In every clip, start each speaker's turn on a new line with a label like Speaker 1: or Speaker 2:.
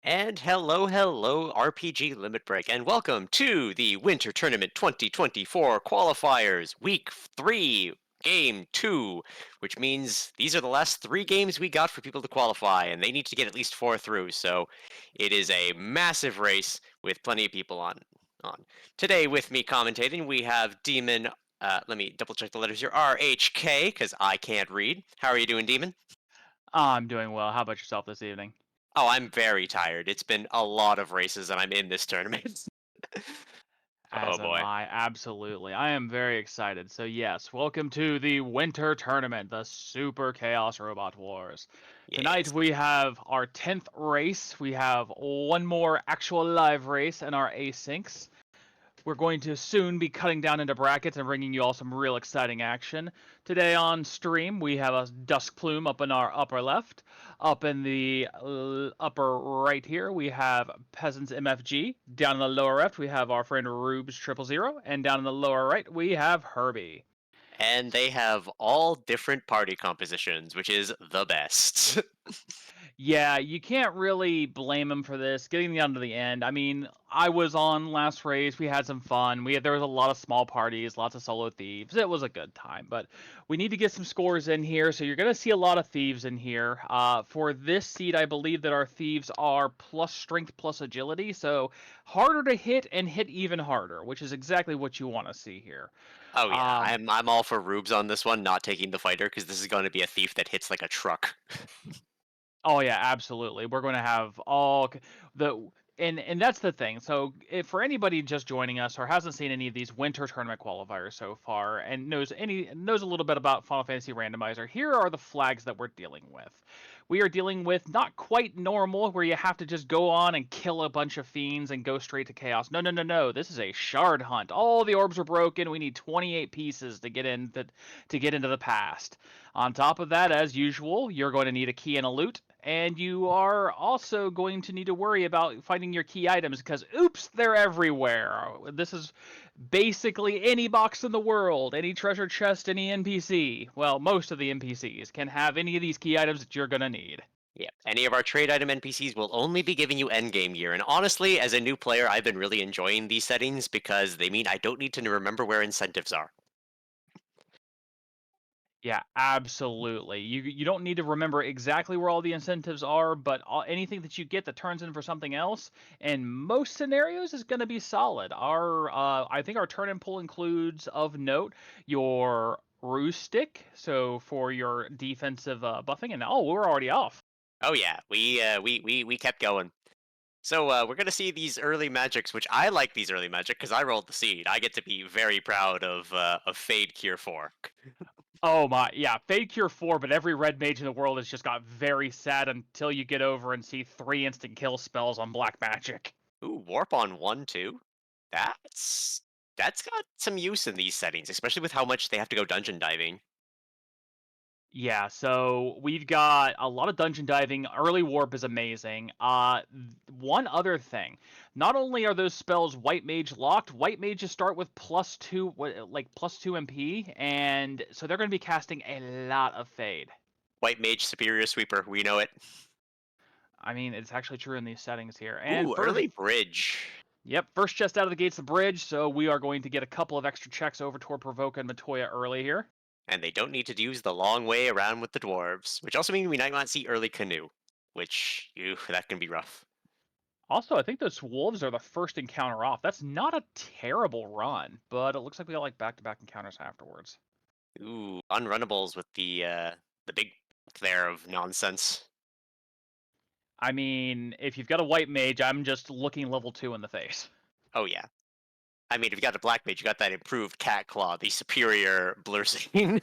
Speaker 1: And hello, RPG Limit Break, and welcome to the Winter Tournament 2024 Qualifiers, Week 3, Game 2, which means these are the last 3 games we got for people to qualify, and they need to get at least 4 through, so it is a massive race with plenty of people on. Today with me commentating, we have Demon, let me double check the letters here, RHK, because I can't read. How are you doing, Demon?
Speaker 2: I'm doing well. How about yourself this evening?
Speaker 1: Oh, I'm very tired. It's been a lot of races, and I'm in this tournament. Oh
Speaker 2: As am
Speaker 1: boy.
Speaker 2: I. Absolutely. I am very excited. So, yes, welcome to the Winter Tournament, the Super Chaos Robot Wars. Tonight
Speaker 1: Yes.
Speaker 2: we have our 10th race. We have one more actual live race and our asyncs. We're going to soon be cutting down into brackets and bringing you all some real exciting action. Today on stream, we have a Dusk Plume up in our upper left. Up in the upper right here, we have Peasants MFG. Down in the lower left, we have our friend Rubes 000. And down in the lower right, we have Herbie.
Speaker 1: And they have all different party compositions, which is the best.
Speaker 2: Yeah, you can't really blame him for this. Getting down to the end. I mean, I was on last race. We had some fun. There was a lot of small parties, lots of solo thieves. It was a good time, but we need to get some scores in here. So you're going to see a lot of thieves in here. For this seed, I believe that our thieves are plus strength plus agility, so harder to hit and hit even harder, which is exactly what you want to see here.
Speaker 1: Oh yeah,
Speaker 2: Um,
Speaker 1: I'm all for Rubes on this one, not taking the fighter, because this is going to be a thief that hits like a truck.
Speaker 2: Oh yeah, absolutely. We're going to have the and that's the thing. So if for anybody just joining us or hasn't seen any of these winter tournament qualifiers so far and knows a little bit about Final Fantasy Randomizer, here are the flags that we're dealing with. We are dealing with not quite normal where you have to just go on and kill a bunch of fiends and go straight to chaos. No, no, no, no. This is a shard hunt. All the orbs are broken. We need 28 pieces to get into the past. On top of that, as usual, you're going to need a key and a loot, and you are also going to need to worry about finding your key items because, oops, they're everywhere. This is basically any box in the world, any treasure chest, any NPC. Well, most of the NPCs can have any of these key items that you're going to need.
Speaker 1: Yeah, any of our trade item NPCs will only be giving you endgame gear, and honestly, as a new player, I've been really enjoying these settings because they mean I don't need to remember where incentives are.
Speaker 2: Yeah, absolutely. You don't need to remember exactly where all the incentives are, but anything that you get that turns in for something else, in most scenarios, is going to be solid. I think our turn in pool includes of note your ruse stick, so for your defensive buffing, and oh, we're already off.
Speaker 1: Oh yeah, we kept going. So we're gonna see these early magics, which I like these early magic because I rolled the seed. I get to be very proud of Fade Cure 4.
Speaker 2: Oh my, yeah, Fade Cure 4, but every red mage in the world has just got very sad until you get over and see 3 instant kill spells on black magic.
Speaker 1: Ooh, warp on 1 too. That's that's got some use in these settings, especially with how much they have to go dungeon diving.
Speaker 2: Yeah, so we've got a lot of dungeon diving. Early warp is amazing. One other thing, not only are those spells white mage locked, white mages start with like plus two MP, and so they're going to be casting a lot of fade.
Speaker 1: White Mage Superior Sweeper, we know it.
Speaker 2: I mean, it's actually true in these settings here. And
Speaker 1: Ooh, early bridge.
Speaker 2: yep, first chest out of the gates, the bridge. So we are going to get a couple of extra checks over toward Provoke and Matoya early here.
Speaker 1: And they don't need to use the long way around with the dwarves, which also means we might not see early canoe, which, that can be rough.
Speaker 2: Also, I think those wolves are the first encounter off. That's not a terrible run, but it looks like we got like back-to-back encounters afterwards.
Speaker 1: Ooh, unrunnables with the big there of nonsense.
Speaker 2: I mean, if you've got a white mage, I'm just looking level 2 in the face.
Speaker 1: Oh yeah. I mean, if you got a black mage, you got that improved cat claw, the superior blursing.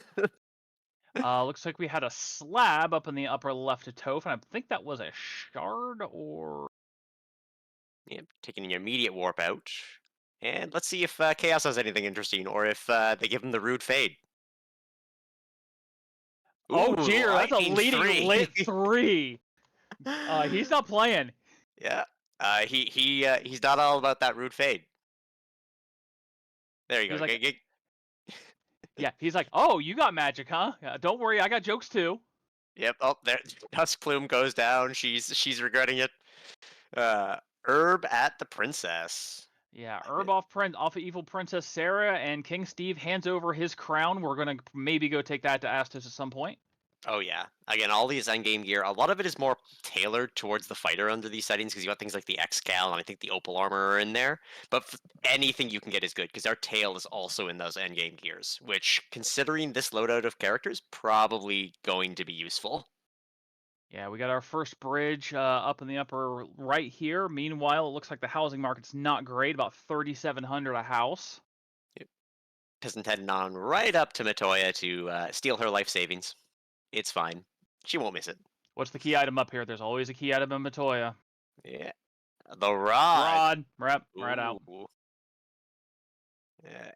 Speaker 2: Looks like we had a slab up in the upper left of Toph, and I think that was a shard or...
Speaker 1: Yep, taking an immediate warp out. And let's see if Chaos has anything interesting, or if they give him the rude fade.
Speaker 2: Oh
Speaker 1: Ooh,
Speaker 2: dear, that's a
Speaker 1: lightning
Speaker 2: leading
Speaker 1: three.
Speaker 2: lit 3! He's not playing.
Speaker 1: Yeah. He's not all about that rude fade. There you
Speaker 2: He's
Speaker 1: go.
Speaker 2: like, yeah, he's like, oh, you got magic, huh? Don't worry, I got jokes too.
Speaker 1: Yep. Oh, there. Dusk Plume goes down. She's regretting it. Herb at the princess.
Speaker 2: Yeah,
Speaker 1: I
Speaker 2: Herb
Speaker 1: bet.
Speaker 2: off of Evil Princess Sarah, and King Steve hands over his crown. We're gonna maybe go take that to Astos at some point.
Speaker 1: Oh yeah. Again, all these endgame gear, a lot of it is more tailored towards the fighter under these settings because you got things like the X-Cal and I think the Opal armor are in there. But anything you can get is good because our tail is also in those endgame gears, which, considering this loadout of characters, probably going to be useful.
Speaker 2: Yeah, we got our first bridge up in the upper right here. Meanwhile, it looks like the housing market's not great, about 3,700 a house.
Speaker 1: Yep. Peasant heading on right up to Matoya to steal her life savings. It's fine. She won't miss it.
Speaker 2: What's the key item up here? There's always a key item in Matoya.
Speaker 1: Yeah. The rod.
Speaker 2: Rod, right
Speaker 1: Ooh.
Speaker 2: out.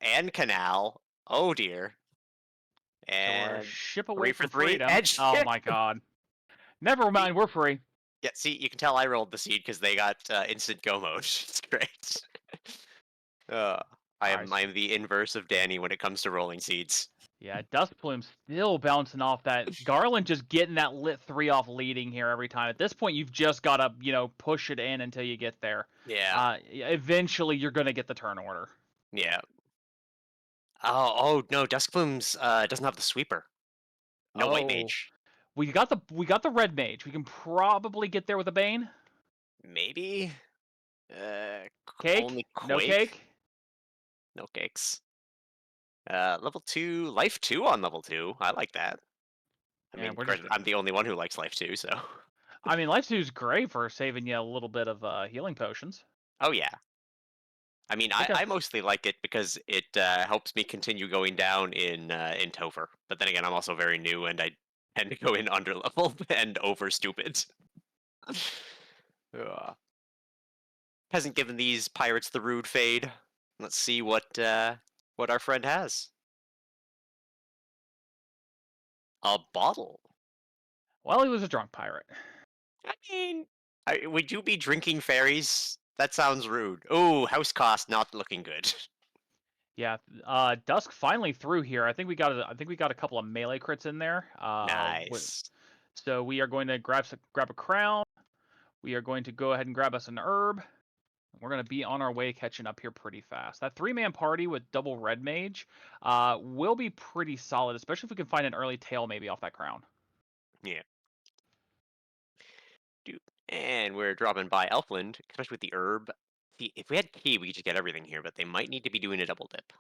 Speaker 1: And canal. Oh dear.
Speaker 2: So we're a
Speaker 1: And
Speaker 2: ship
Speaker 1: three
Speaker 2: away
Speaker 1: for
Speaker 2: from
Speaker 1: three.
Speaker 2: freedom.
Speaker 1: Edge.
Speaker 2: Oh my god. Never
Speaker 1: See,
Speaker 2: mind, we're free.
Speaker 1: yeah, see, you can tell I rolled the seed because they got instant go mode. It's great. uh, I
Speaker 2: All
Speaker 1: am
Speaker 2: right.
Speaker 1: I'm the inverse of Danny when it comes to rolling seeds.
Speaker 2: Yeah, Dusk Plume's still bouncing off that. Garland just getting that lit 3 off leading here every time. At this point, you've just got to, push it in until you get there.
Speaker 1: Yeah,
Speaker 2: Eventually, you're going to get the turn order.
Speaker 1: yeah. Oh no, Duskbloom's doesn't have the sweeper. No white
Speaker 2: Oh,
Speaker 1: mage.
Speaker 2: we got the red mage. We can probably get there with a Bane.
Speaker 1: Maybe.
Speaker 2: Cake?
Speaker 1: Only
Speaker 2: No
Speaker 1: Quake.
Speaker 2: cake?
Speaker 1: No cakes. Level 2, life 2 on level 2. I like that. I
Speaker 2: Yeah,
Speaker 1: mean,
Speaker 2: we're just
Speaker 1: granted, I'm the only one who likes life 2, so.
Speaker 2: I mean, Life 2 is great for saving you a little bit of healing potions.
Speaker 1: Oh yeah. I mean,
Speaker 2: I think
Speaker 1: I mostly like it because it helps me continue going down in Topher. But then again, I'm also very new and I tend to go in under level and over stupid. Ugh. Hasn't given these pirates the rude fade. Let's see what our friend has. A bottle.
Speaker 2: Well, he was a drunk pirate.
Speaker 1: I mean, would you be drinking fairies? That sounds rude. Oh, house cost not looking good.
Speaker 2: Yeah, Dusk finally through here. I think we got a couple of melee crits in there.
Speaker 1: Nice.
Speaker 2: So we are going to grab a crown. We are going to go ahead and grab us an herb. We're going to be on our way catching up here pretty fast. That 3-man party with double red mage will be pretty solid, especially if we can find an early tail maybe off that crown.
Speaker 1: Yeah. Dude. And we're dropping by Elfland, especially with the herb. See, if we had key, we could just get everything here, but they might need to be doing a double dip.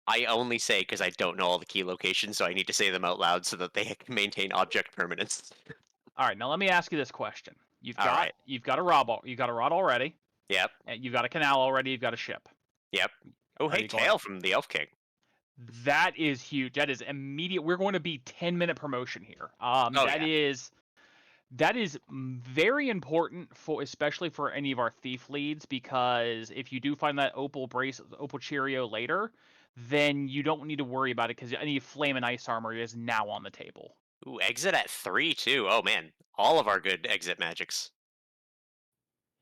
Speaker 1: I only say because I don't know all the key locations, so I need to say them out loud so that they can maintain object permanence.
Speaker 2: All right, now let me ask you this question. You've
Speaker 1: All
Speaker 2: got
Speaker 1: right.
Speaker 2: you've got a rod, you've got a rod already,
Speaker 1: Yep.
Speaker 2: and you've got a canal already, you've got a ship.
Speaker 1: Yep. Oh,
Speaker 2: Are
Speaker 1: hey,
Speaker 2: you going?
Speaker 1: tail from the Elf King.
Speaker 2: That is huge. That is immediate. We're going to be 10-minute promotion here.
Speaker 1: Oh
Speaker 2: That
Speaker 1: yeah.
Speaker 2: is very important for especially for any of our thief leads because if you do find that opal Cheerio later, then you don't need to worry about it because any flame and ice armor is now on the table.
Speaker 1: Ooh, exit at 3 too. Oh man, all of our good exit magics.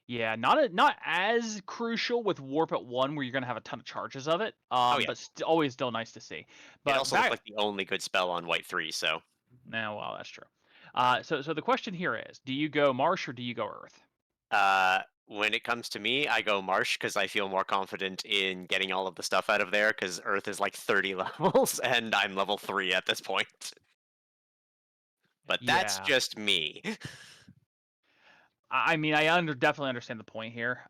Speaker 2: Yeah, not as crucial with warp at 1 where you're going to have a ton of charges of it.
Speaker 1: Oh yeah.
Speaker 2: But always still nice to see.
Speaker 1: It
Speaker 2: But
Speaker 1: also looked
Speaker 2: back
Speaker 1: like the only good spell on white 3, so.
Speaker 2: now, well, that's true. So the question here is, do you go Marsh or do you go Earth?
Speaker 1: When it comes to me, I go Marsh because I feel more confident in getting all of the stuff out of there because Earth is like 30 levels and I'm level 3 at this point. But that's
Speaker 2: Yeah.
Speaker 1: just me.
Speaker 2: I mean, definitely understand the point here.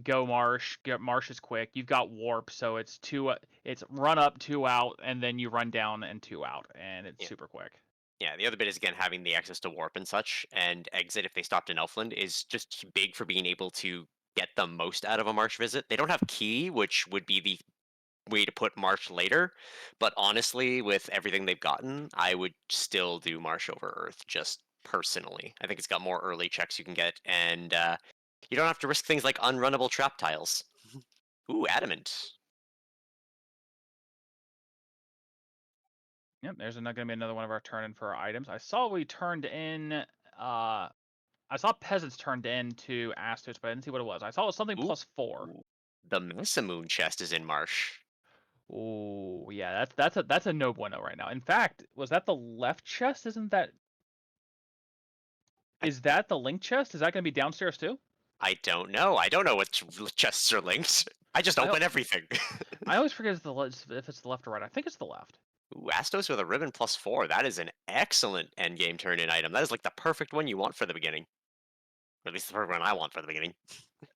Speaker 2: Go Marsh. Get Marsh is quick. You've got warp, so it's two. It's run up, 2 out, and then you run down and 2 out, and it's
Speaker 1: Yeah.
Speaker 2: super quick.
Speaker 1: Yeah, the other bit is again having the access to warp and such, and exit if they stopped in Elfland is just big for being able to get the most out of a marsh visit. They don't have key, which would be the way to put marsh later, but honestly, with everything they've gotten, I would still do marsh over earth, just personally. I think it's got more early checks you can get, and you don't have to risk things like unrunnable trap tiles. Ooh, adamant.
Speaker 2: Yep. There's not going to be another one of our turn in for our items. I saw we turned in. I saw peasants turned in to Astos, but I didn't see what it was. I saw it was something
Speaker 1: Ooh,
Speaker 2: +4.
Speaker 1: the Messamoon chest is in marsh.
Speaker 2: Oh yeah, that's a no bueno right now. In fact, was that the left chest? Isn't that?
Speaker 1: I,
Speaker 2: Is that the link chest? Is that going to be downstairs too?
Speaker 1: I don't know. I don't know what chests are linked. I just
Speaker 2: I
Speaker 1: open everything.
Speaker 2: I always forget if it's the left or right. I think it's the left.
Speaker 1: Ooh, Astos with a ribbon +4. That is an excellent endgame turn-in item. That is like the perfect one you want for the beginning. Or at least the perfect one I want for the beginning.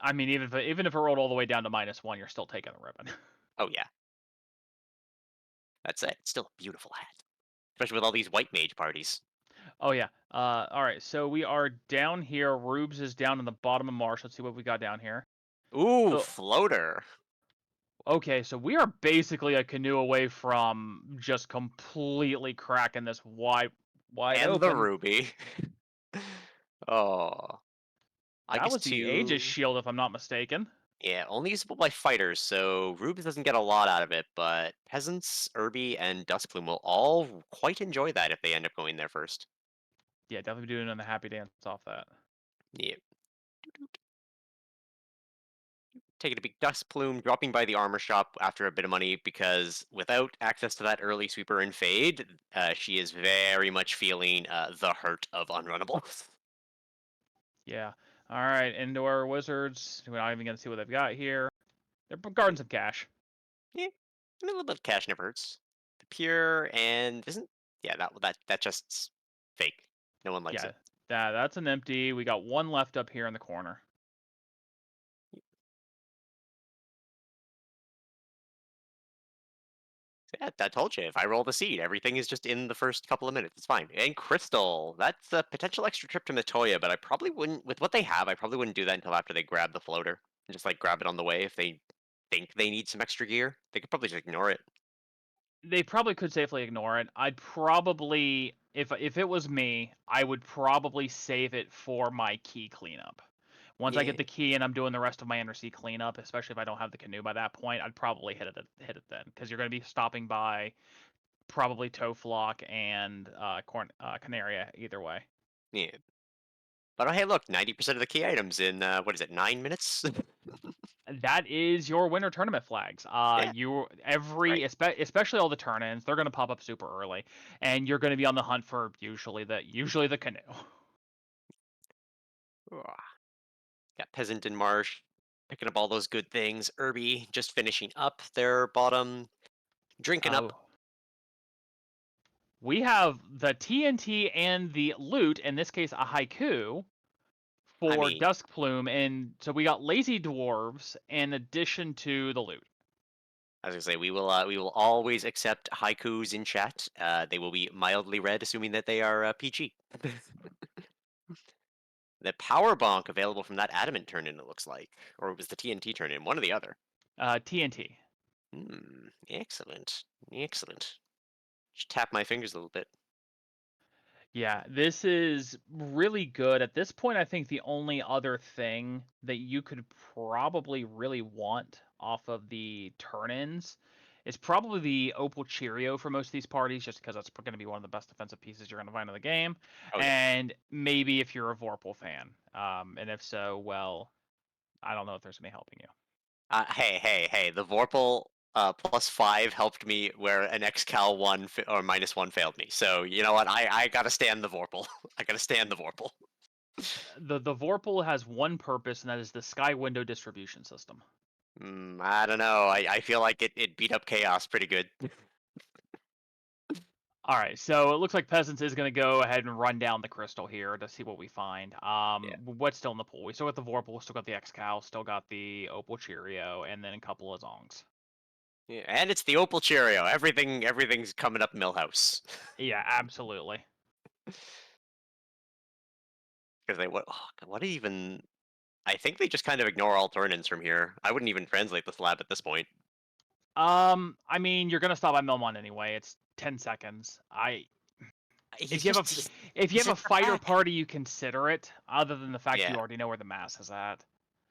Speaker 2: I mean, even if it rolled all the way down to -1, you're still taking the ribbon.
Speaker 1: Oh yeah, that's it. It's still a beautiful hat, especially with all these white mage parties.
Speaker 2: Oh yeah. All right. So we are down here. Rubes is down in the bottom of Marsh. Let's see what we got down here.
Speaker 1: Ooh,
Speaker 2: So
Speaker 1: floater.
Speaker 2: okay, so we are basically a canoe away from just completely cracking this wide
Speaker 1: And the
Speaker 2: open.
Speaker 1: ruby. Oh, I
Speaker 2: That
Speaker 1: guess
Speaker 2: was the Aegis
Speaker 1: two.
Speaker 2: shield, if I'm not mistaken.
Speaker 1: Yeah, only usable by fighters, so Rubes doesn't get a lot out of it, but Peasants, Irby, and Duskplume will all quite enjoy that if they end up going there first.
Speaker 2: Yeah, definitely doing the happy dance off that.
Speaker 1: Yeah. Taking a big dust plume, dropping by the armor shop after a bit of money because without access to that early sweeper and fade, she is very much feeling the hurt of unrunnable.
Speaker 2: Yeah. All right, indoor wizards. We're not even gonna see what they've got here. They're gardens of cash.
Speaker 1: Yeah, a little bit of cash never hurts. The pure and isn't yeah that just's fake. No one likes
Speaker 2: Yeah,
Speaker 1: it.
Speaker 2: that's an empty. We got one left up here in the corner.
Speaker 1: Yeah, I told you. If I roll the seed, everything is just in the first couple of minutes. It's fine. And Crystal, that's a potential extra trip to Matoya, but I probably wouldn't, with what they have, I probably wouldn't do that until after they grab the floater. And just like grab it on the way if they think they need some extra gear. They could probably just ignore it.
Speaker 2: They probably could safely ignore it. I'd probably, if it was me, I would probably save it for my key cleanup. Once I
Speaker 1: Yeah,
Speaker 2: get the key and I'm doing the rest of my undersea cleanup, especially if I don't have the canoe by that point, I'd probably hit it then, because you're going to be stopping by probably Toflock and Canaria either way.
Speaker 1: yeah. But oh, hey, look, 90% of the key items in, what is it, 9 minutes?
Speaker 2: That is your winter tournament flags.
Speaker 1: Yeah,
Speaker 2: You
Speaker 1: great.
Speaker 2: especially all the turn-ins, they're going to pop up super early, and you're going to be on the hunt for usually the canoe.
Speaker 1: Ugh. Got Peasant and Marsh picking up all those good things. Irby just finishing up their bottom, drinking
Speaker 2: Uh,
Speaker 1: up.
Speaker 2: we have the TNT and the loot, in this case a haiku,
Speaker 1: I
Speaker 2: for
Speaker 1: mean,
Speaker 2: Dusk Plume, and so we got lazy dwarves in addition to the loot.
Speaker 1: I was gonna say we will always accept haikus in chat. They will be mildly read, assuming that they are PG. The power bonk available from that adamant turn in, it looks like, or it was the TNT turn in, one or the other.
Speaker 2: TNT.
Speaker 1: Excellent, excellent. Just tap my fingers a little bit.
Speaker 2: Yeah, this is really good. At this point, I think the only other thing that you could probably really want off of the turn-ins is probably the Opal Cheerio for most of these parties, just because that's going to be one of the best defensive pieces you're going to find in the game.
Speaker 1: Oh yeah.
Speaker 2: And maybe if you're a Vorpal fan, and if so, well, I don't know if there's any helping you.
Speaker 1: Hey! The Vorpal +5 helped me where an XCal one or -1 failed me. So you know what? I gotta stand the Vorpal. I gotta stand the Vorpal.
Speaker 2: The Vorpal has one purpose, and that is the Sky Window distribution system.
Speaker 1: I don't know. I feel like it beat up Chaos pretty good.
Speaker 2: All right, so it looks like Peasants is going to go ahead and run down the crystal here to see what we find.
Speaker 1: Yeah.
Speaker 2: What's still in the pool? We still got the Vorpal, still got the X-Cow, still got the Opal Cheerio, and then a couple of Zongs.
Speaker 1: Yeah, and it's the Opal Cheerio. Everything's coming up Millhouse.
Speaker 2: Yeah, absolutely.
Speaker 1: Because they what even? I think they just kind of ignore all turn-ins from here. I wouldn't even translate the slab at this point.
Speaker 2: I mean, you're going to stop by Melmont anyway. It's 10 seconds.
Speaker 1: He's
Speaker 2: If you have
Speaker 1: just
Speaker 2: if you
Speaker 1: he's
Speaker 2: have a
Speaker 1: in the
Speaker 2: fighter
Speaker 1: back.
Speaker 2: party, you consider it. Other than the fact you
Speaker 1: Yeah,
Speaker 2: already know where the mass is at.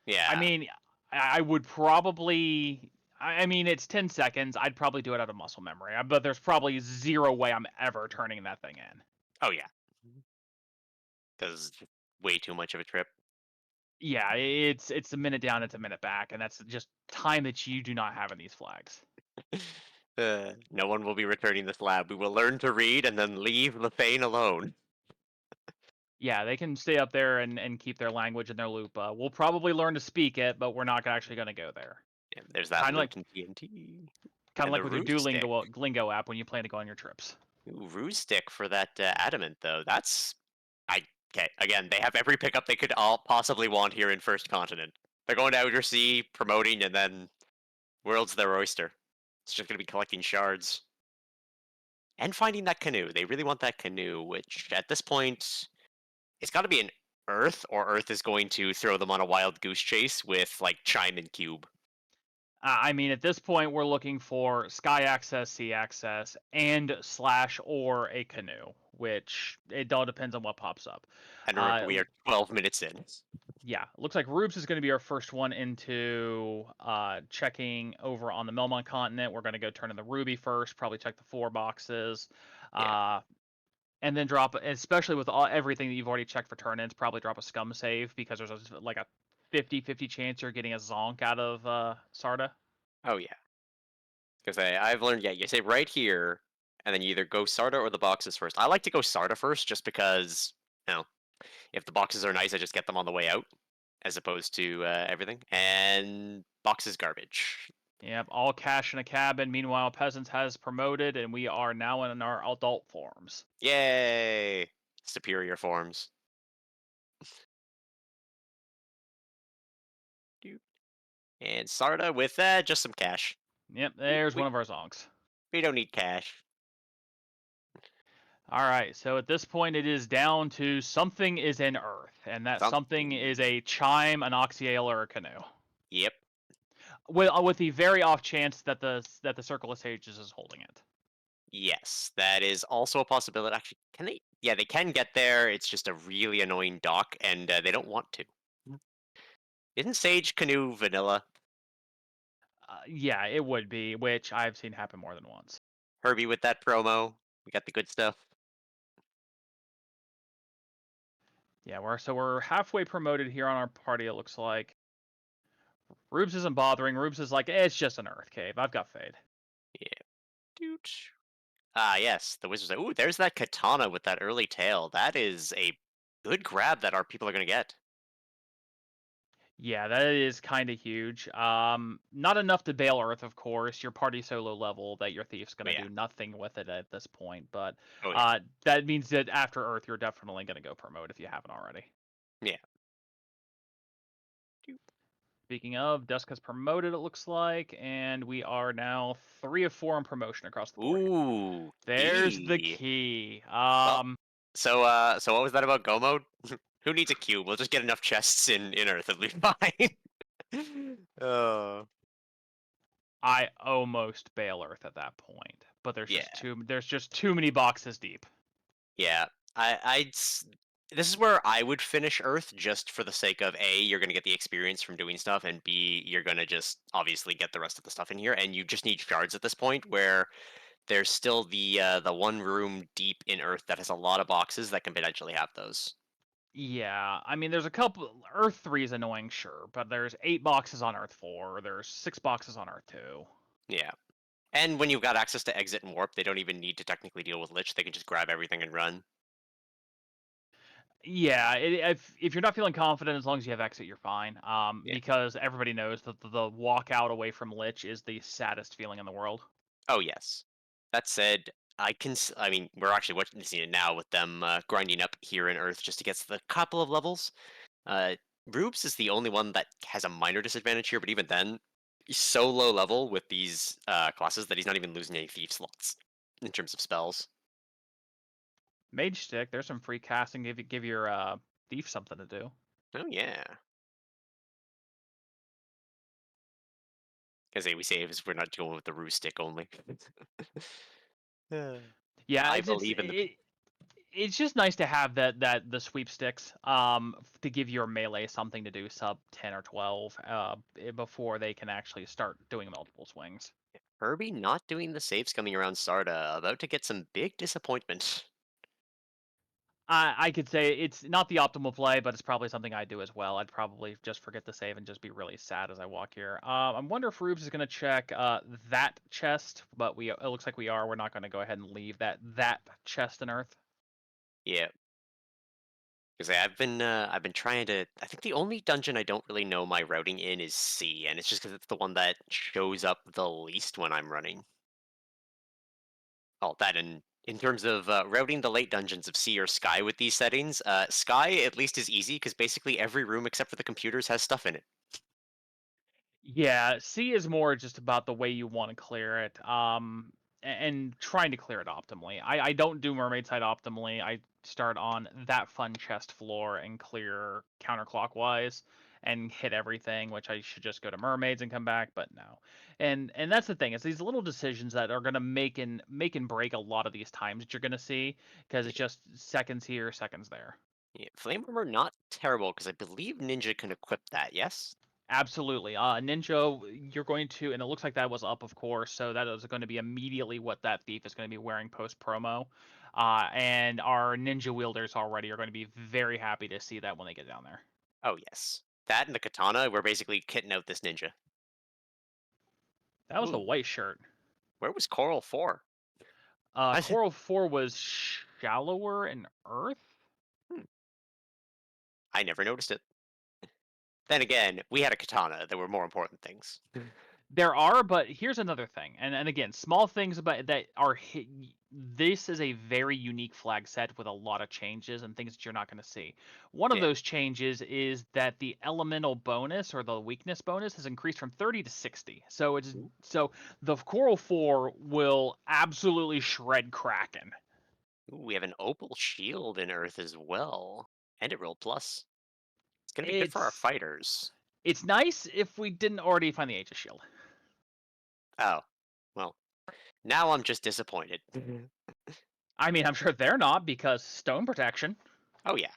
Speaker 2: I
Speaker 1: yeah.
Speaker 2: mean, I would probably. I mean, it's 10 seconds. I'd probably do it out of muscle memory, but there's probably zero way I'm ever turning that thing in.
Speaker 1: Oh yeah. Because way too much of a trip.
Speaker 2: Yeah, it's a minute down, it's a minute back, and that's just time that you do not have in these flags.
Speaker 1: No one will be returning this lab. We will learn to read and then leave Lefane alone.
Speaker 2: Yeah, they can stay up there and keep their language in their loop. We'll probably learn to speak it, but we're not actually going to go there.
Speaker 1: And there's that
Speaker 2: Kind of like
Speaker 1: loot in TNT.
Speaker 2: kind of
Speaker 1: And the
Speaker 2: like with your
Speaker 1: Rue Stick.
Speaker 2: Lingo app when you plan to go on your trips.
Speaker 1: Ooh, Rue Stick for that adamant, though. I. Okay, again, they have every pickup they could all possibly want here in First Continent. They're going to Outer Sea, promoting, and then world's their oyster. It's just going to be collecting shards. And finding that canoe. They really want that canoe, which at this point, it's got to be an Earth, or Earth is going to throw them on a wild goose chase with, like, Chime and Cube.
Speaker 2: I mean, at this point, we're looking for sky access, sea access, and slash or a canoe, which it all depends on what pops up.
Speaker 1: And remember,
Speaker 2: Uh,
Speaker 1: we are 12 minutes in.
Speaker 2: yeah, looks like Rubes is going to be our first one into checking over on the Melmont continent. We're going to go turn in the Ruby first, probably check the 4 boxes,
Speaker 1: Yeah.
Speaker 2: uh, and then drop, especially with everything that you've already checked for turn-ins, probably drop a scum save because there's like a 50-50 chance you're getting a zonk out of Sarda.
Speaker 1: Oh, yeah. Because I've learned, yeah, you say right here, and then you either go Sarda or the boxes first. I like to go Sarda first, just because, you know, if the boxes are nice, I just get them on the way out, as opposed to everything. And boxes garbage.
Speaker 2: Yep, all cash in a cabin. Meanwhile, Peasants has promoted, and we are now in our adult forms.
Speaker 1: Yay! Superior forms. Doot. And Sarda with just some cash.
Speaker 2: Yep,
Speaker 1: We,
Speaker 2: there's one
Speaker 1: we,
Speaker 2: of our zonks.
Speaker 1: we don't need cash.
Speaker 2: All right, so at this point, it is down to something is in Earth, and that something is
Speaker 1: Something.
Speaker 2: a chime, an oxyale, or a canoe.
Speaker 1: Yep.
Speaker 2: With the very off chance that the Circle of Sages is holding it.
Speaker 1: Yes, that is also a possibility. Actually, can they? Yeah, they can get there. It's just a really annoying dock, and they don't want to. Isn't Sage Canoe vanilla?
Speaker 2: Yeah, it would be, which I've seen happen more than once.
Speaker 1: Herbie with that promo. We got the good stuff.
Speaker 2: Yeah, we're halfway promoted here on our party. It looks like Rubes isn't bothering. Rubes is like, it's just an Earth cave. I've got Fade.
Speaker 1: Yeah. Doot. Ah, yes. The wizards. Ooh, there's that katana with that early tail. That is a good grab that our people are going to get.
Speaker 2: Yeah, that is kind of huge. Not enough to bail Earth, of course. Your party's so low level that your thief's
Speaker 1: Oh,
Speaker 2: gonna
Speaker 1: yeah.
Speaker 2: do nothing with it at this point. But
Speaker 1: Oh, yeah.
Speaker 2: that means that after Earth, you're definitely gonna go promote if you haven't already.
Speaker 1: Yeah. Doot.
Speaker 2: Speaking of, Dusk has promoted. It looks like, and we are now 3 of 4 in promotion across the board here.
Speaker 1: Ooh,
Speaker 2: There's the
Speaker 1: key.
Speaker 2: key.
Speaker 1: Well, so what was that about Go mode? Who needs a cube? We'll just get enough chests in Earth and leave fine. Oh,
Speaker 2: I almost bail Earth at that point, but
Speaker 1: yeah.
Speaker 2: there's just too many boxes deep.
Speaker 1: Yeah, this is where I would finish Earth just for the sake of A, you're gonna get the experience from doing stuff, and B, you're gonna just obviously get the rest of the stuff in here, and you just need shards at this point where there's still the one room deep in Earth that has a lot of boxes that can potentially have those.
Speaker 2: Yeah, I mean, there's a couple. Earth 3 is annoying, sure, but there's 8 boxes on Earth 4. There's 6 boxes on Earth 2.
Speaker 1: Yeah. And when you've got access to exit and warp, they don't even need to technically deal with Lich. They can just grab everything and run.
Speaker 2: Yeah, if you're not feeling confident, as long as you have exit, you're fine.
Speaker 1: Yeah.
Speaker 2: Because everybody knows that the walkout away from Lich is the saddest feeling in the world.
Speaker 1: Oh, yes. That said, I mean, we're actually witnessing it now with them grinding up here in Earth just to get to the couple of levels. Uh, Rubes is the only one that has a minor disadvantage here, but even then, he's so low level with these classes that he's not even losing any thief slots in terms of spells.
Speaker 2: Mage stick, there's some free casting. Give your thief something to do.
Speaker 1: Oh, yeah. Because we save is we're not going with the Rue stick only. Yeah.
Speaker 2: Yeah,
Speaker 1: I believe in the
Speaker 2: it's just nice to have that the sweepsticks to give your melee something to do sub 10 or 12 before they can actually start doing multiple swings.
Speaker 1: Herbie not doing the saves coming around Sarda, about to get some big disappointment.
Speaker 2: I could say it's not the optimal play, but it's probably something I'd do as well. I'd probably just forget to save and just be really sad as I walk here. I wonder if Rubes is going to check that chest, but it looks like we are. We're not going to go ahead and leave that chest in Earth.
Speaker 1: Yeah. Because I've been trying to. I think the only dungeon I don't really know my routing in is C, and it's just because it's the one that shows up the least when I'm running. Oh, that and in terms of routing the late dungeons of C or Sky with these settings, Sky at least is easy because basically every room except for the computers has stuff in it.
Speaker 2: Yeah, C is more just about the way you want to clear it, and trying to clear it optimally. I don't do Mermaid Side optimally. I start on that fun chest floor and clear counterclockwise and hit everything, which I should just go to Mermaids and come back, but no. And that's the thing. It's these little decisions that are gonna make and break a lot of these times that you're gonna see because it's
Speaker 1: Yeah,
Speaker 2: just seconds here, seconds there.
Speaker 1: yeah. Flame Armor not terrible because I believe Ninja can equip that. Yes.
Speaker 2: Absolutely. Ninja, you're going to, and it looks like that was up, of course. So that is going to be immediately what that thief is going to be wearing post promo. And our ninja wielders already are going to be very happy to see that when they get down there.
Speaker 1: Oh yes. That and the katana. We're basically kitting out this ninja.
Speaker 2: That was the
Speaker 1: Ooh,
Speaker 2: white shirt.
Speaker 1: where was Coral 4? I,
Speaker 2: Coral 4 was shallower in Earth.
Speaker 1: hmm, I never noticed it. Then again, we had a katana. There were more important things.
Speaker 2: There are, but here's another thing, and again, small things about that are this is a very unique flag set with a lot of changes and things that you're not going to see. One of
Speaker 1: Yeah.
Speaker 2: those changes is that the elemental bonus or the weakness bonus has increased from 30 to 60. So the Coral 4 will absolutely shred Kraken.
Speaker 1: Ooh, we have an opal shield in Earth as well, and it rolled plus. It's gonna be good for our
Speaker 2: It's
Speaker 1: fighters.
Speaker 2: it's nice if we didn't already find the Aegis shield.
Speaker 1: Oh, well, now I'm just disappointed. Mhm.
Speaker 2: I mean, I'm sure they're not because stone protection.
Speaker 1: Oh yeah.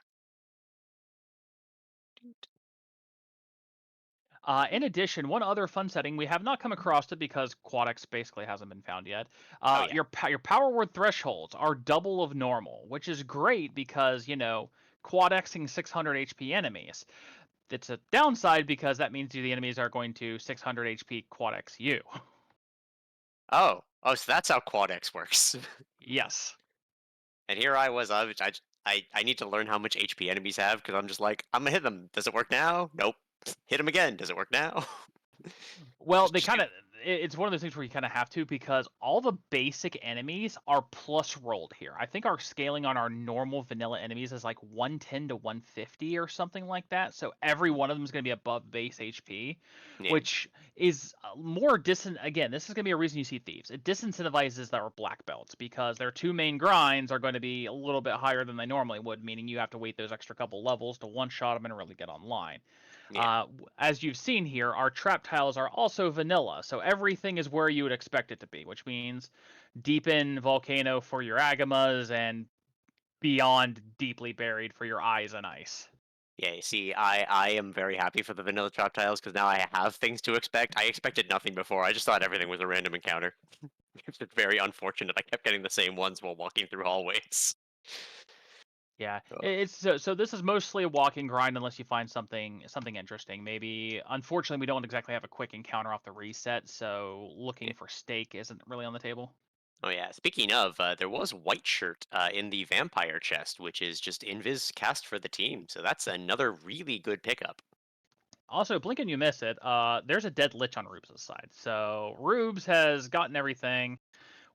Speaker 2: In addition, one other fun setting we have not come across it because Quadex basically hasn't been found yet.
Speaker 1: Oh yeah.
Speaker 2: Your power word thresholds are double of normal, which is great because Quadexing 600 HP enemies. It's a downside because that means the enemies are going to 600 HP Quadex you.
Speaker 1: Oh, so that's how Quad X works.
Speaker 2: Yes.
Speaker 1: And here I was. I need to learn how much HP enemies have because I'm just like I'm gonna hit them. Does it work now? Nope. Hit them again. Does it work now?
Speaker 2: Well,
Speaker 1: just
Speaker 2: they
Speaker 1: just do.
Speaker 2: kind of it's one of those things where you kind of have to because all the basic enemies are plus rolled here. I think our scaling on our normal vanilla enemies is like 110 to 150 or something like that. So every one of them is going to be above base HP,
Speaker 1: Yeah.
Speaker 2: which is more again, this is going to be a reason you see thieves. It disincentivizes our black belts because their two main grinds are going to be a little bit higher than they normally would, meaning you have to wait those extra couple levels to one shot them and really get online.
Speaker 1: Yeah.
Speaker 2: As you've seen here, our trap tiles are also vanilla, so everything is where you would expect it to be, which means deepen volcano for your agamas and beyond deeply buried for your eyes and ice.
Speaker 1: Yeah, you see, I am very happy for the vanilla trap tiles because now I have things to expect. I expected nothing before. I just thought everything was a random encounter. It's just very unfortunate. I kept getting the same ones while walking through hallways.
Speaker 2: Yeah,
Speaker 1: Oh,
Speaker 2: it's so this is mostly a walking grind unless you find something interesting. Maybe unfortunately we don't exactly have a quick encounter off the reset, so
Speaker 1: yeah.
Speaker 2: looking for steak isn't really on the table.
Speaker 1: Oh yeah. Speaking of, there was white shirt in the vampire chest, which is just invis cast for the team. So that's another really good pickup.
Speaker 2: Also, blink and you miss it. There's a dead lich on Rubes' side, so Rubes has gotten everything.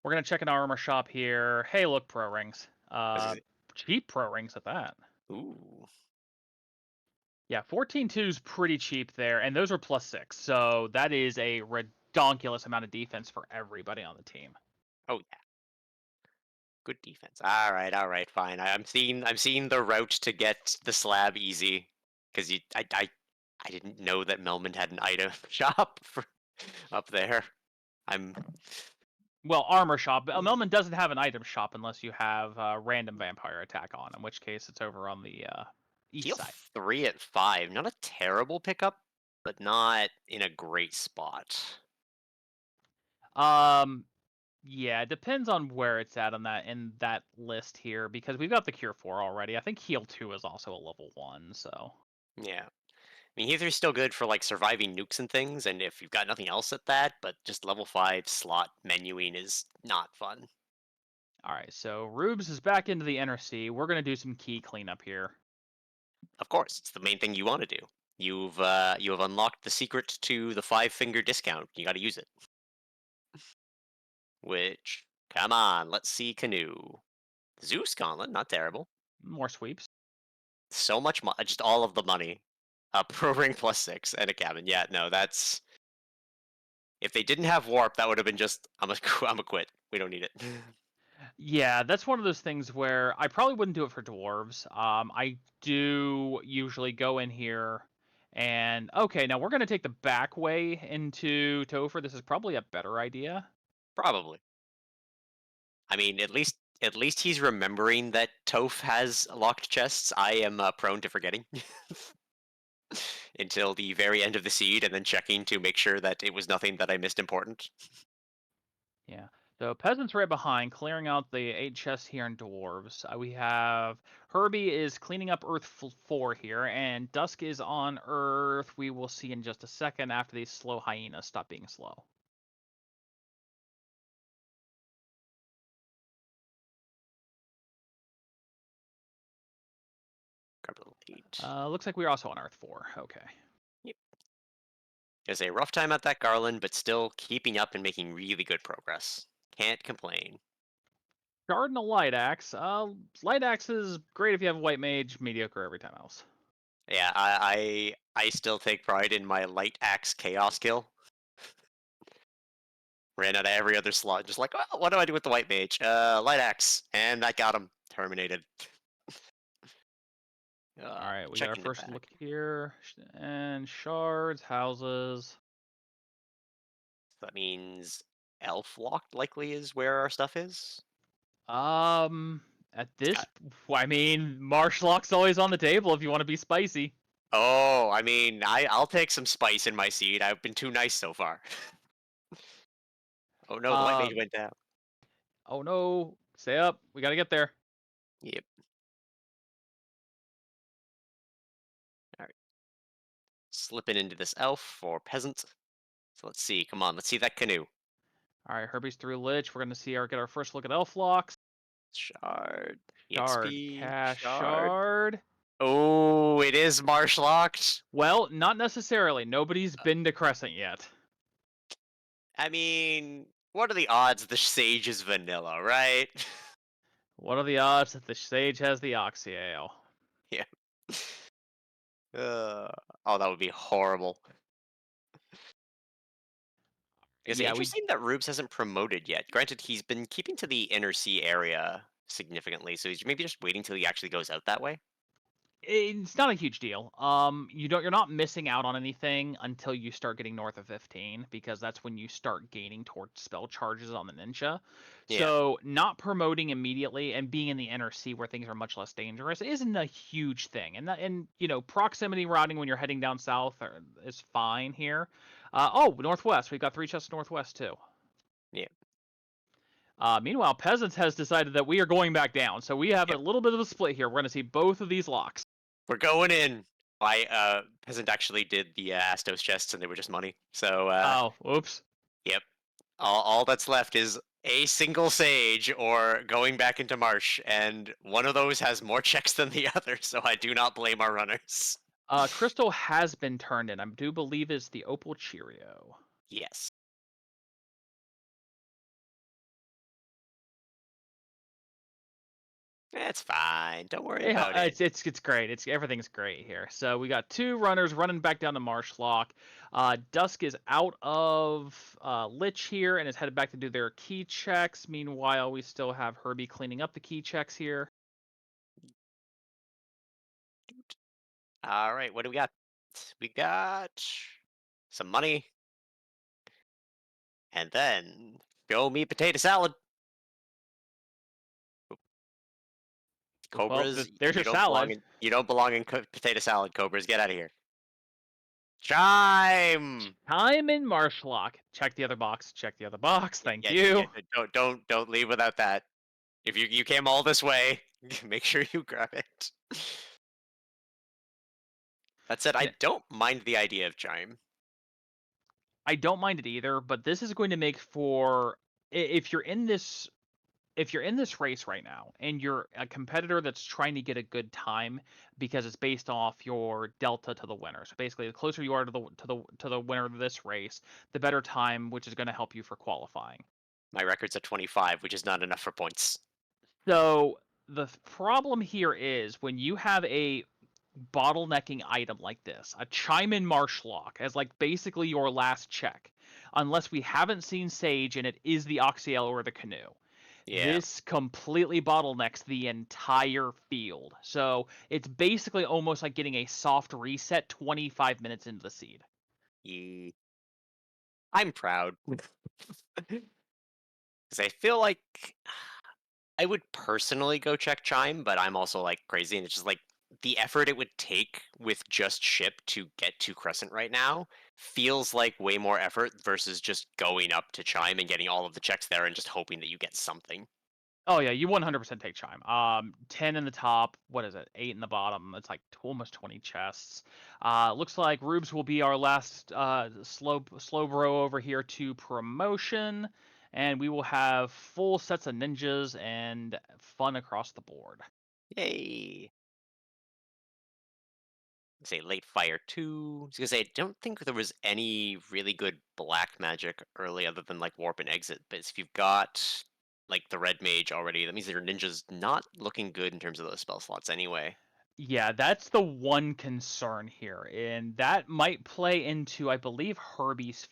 Speaker 2: We're gonna check an armor shop here. Hey, look, pro rings.
Speaker 1: This is
Speaker 2: Cheap pro rings at that.
Speaker 1: ooh.
Speaker 2: Yeah, 14.2 is pretty cheap there, and those are +6, so that is a redonkulous amount of defense for everybody on the team.
Speaker 1: Oh yeah. Good defense. All right, fine. I'm seeing the route to get the slab easy because I didn't know that Melmond had an item shop for up there. I'm
Speaker 2: Well, armor shop. Melman doesn't have an item shop unless you have random vampire attack on, in which case it's over on the east
Speaker 1: heal
Speaker 2: side.
Speaker 1: 3 at 5. Not a terrible pickup, but not in a great spot.
Speaker 2: Um, Yeah, it depends on where it's at on that list here because we've got the Cure 4 already. I think Heal 2 is also a level 1, so.
Speaker 1: Yeah. I mean, heal 3 is still good for like surviving nukes and things, and if you've got nothing else at that, but just level 5 slot menuing is not fun.
Speaker 2: All right, so Rubes is back into the NRC. We're going to do some key cleanup here.
Speaker 1: Of course, it's the main thing you want to do. You have unlocked the secret to the 5 finger discount. You got to use it. Which, come on, let's see canoe. Zeus Gauntlet, not terrible.
Speaker 2: More sweeps.
Speaker 1: So much money, just all of the money. Pro ring +6 and a cabin. Yeah, no, that's if they didn't have warp, that would have been just I'm a quit. We don't need it.
Speaker 2: Yeah, that's one of those things where I probably wouldn't do it for dwarves. I do usually go in here and okay, now we're gonna take the back way into Topher. This is probably a better idea.
Speaker 1: Probably. I mean, at least he's remembering that Toph has locked chests. I am prone to forgetting until the very end of the seed, and then checking to make sure that it was nothing that I missed important.
Speaker 2: Yeah. So peasants right behind, clearing out the 8 chests here in dwarves. We have Herbie is cleaning up Earth 4 here, and Dusk is on Earth. We will see in just a second after these slow hyenas stop being slow.
Speaker 1: Grab a little eight.
Speaker 2: Looks like we're also on Earth 4. Okay.
Speaker 1: Yep. It was a rough time at that Garland, but still keeping up and making really good progress. Can't complain.
Speaker 2: Shard and a light axe. Light axe is great if you have a white mage, mediocre every time else.
Speaker 1: Yeah, I still take pride in my light axe chaos kill. Ran out of every other slot, just like, well, what do I do with the white mage? Light axe, and I got him terminated.
Speaker 2: All right, we got our
Speaker 1: Checking it
Speaker 2: first
Speaker 1: back.
Speaker 2: look here, and shards, houses.
Speaker 1: That means elf locked likely is where our stuff is.
Speaker 2: Um, at
Speaker 1: Uh,
Speaker 2: this, I mean, Marshlock's always on the table if you want to be spicy.
Speaker 1: Oh, I mean, I'll take some spice in my seed. I've been too nice so far. Oh no, the white mage
Speaker 2: Um,
Speaker 1: went down.
Speaker 2: oh no, stay up. We gotta get there.
Speaker 1: Yep. All right. Slipping into this elf for peasant. So let's see. Come on, let's see that canoe.
Speaker 2: All right, Herbie's through Lich. We're gonna get our first look at Elf Locks.
Speaker 1: Shard.
Speaker 2: Shard,
Speaker 1: EXP.
Speaker 2: Cash,
Speaker 1: Shard.
Speaker 2: Shard.
Speaker 1: Oh, it is marsh locked.
Speaker 2: Well, not necessarily. Nobody's been to Crescent yet.
Speaker 1: I mean, what are the odds the sage is vanilla, right?
Speaker 2: What are the odds that the Sage has the Oxy Ale?
Speaker 1: Yeah. Oh, that would be horrible. It's
Speaker 2: Yeah, we
Speaker 1: interesting that Rubes hasn't promoted yet. Granted, he's been keeping to the inner sea area significantly, so he's maybe just waiting till he actually goes out that way.
Speaker 2: it's not a huge deal. You're not missing out on anything until you start getting north of 15 because that's when you start gaining towards spell charges on the ninja.
Speaker 1: Yeah,
Speaker 2: So not promoting immediately and being in the NRC where things are much less dangerous isn't a huge thing. And proximity routing when you're heading down south is fine here. Northwest. We've got 3 chests northwest too.
Speaker 1: yeah,
Speaker 2: Meanwhile, Peasants has decided that we are going back down, so we have a
Speaker 1: yep.
Speaker 2: little bit of a split here. We're going to see both of these locks.
Speaker 1: We're going in. My peasant actually did the Astos chests, and they were just money. So
Speaker 2: Oh, whoops.
Speaker 1: yep. All that's left is a single sage or going back into marsh, and one of those has more checks than the other. So I do not blame our runners.
Speaker 2: Crystal has been turned in. I do believe is the Opal Cheerio.
Speaker 1: Yes. It's fine. Don't worry
Speaker 2: Yeah,
Speaker 1: about it.
Speaker 2: it's great. Everything's great here. So we got 2 runners running back down to Marshlock. Dusk is out of Lich here and is headed back to do their key checks. Meanwhile, we still have Herbie cleaning up the key checks here.
Speaker 1: All right, what do we got? We got some money, and then show me potato salad.
Speaker 2: Well,
Speaker 1: Cobras,
Speaker 2: there's your salad.
Speaker 1: you don't belong in potato salad. Cobras, get out of here. Chime.
Speaker 2: Time in Marshlock. Check the other box. Check the other box. Thank
Speaker 1: Yeah,
Speaker 2: you.
Speaker 1: don't leave without that. If you came all this way, make sure you grab it. That said, I
Speaker 2: Yeah,
Speaker 1: don't mind the idea of chime.
Speaker 2: I don't mind it either, but this is going to make for if you're in this if you're in this race right now and you're a competitor that's trying to get a good time because it's based off your delta to the winner. So basically, the closer you are to the winner of this race, the better time, which is going to help you for qualifying.
Speaker 1: My record's at 25, which is not enough for points.
Speaker 2: So problem here is when you have a bottlenecking item like this, a chime in marsh lock as like basically your last check, unless we haven't seen Sage and it is the Oxyel or the canoe.
Speaker 1: Yeah.
Speaker 2: This completely bottlenecks the entire field. So it's basically almost like getting a soft reset 25 minutes into the seed.
Speaker 1: Ye I'm proud. 'Cause I feel like I would personally go check Chime, but I'm also, like, crazy, and it's just, like, the effort it would take with just ship to get to Crescent right now feels like way more effort versus just going up to Chime and getting all of the checks there and just hoping that you get something.
Speaker 2: Oh yeah, you 100% take chime. 10 in the top, what is it? 8 in the bottom. It's like almost 20 chests. Looks like Rubes will be our last slow bro over here to promotion, and we will have full sets of ninjas and fun across the board.
Speaker 1: Yay! Say late fire 2. I was gonna say, I don't think there was any really good black magic early other than, like, warp and exit, but if you've got, like, the red mage already, that means that your ninja's not looking good in terms of those spell slots anyway.
Speaker 2: Yeah, that's the one concern here, and that might play into, I believe, Herbie's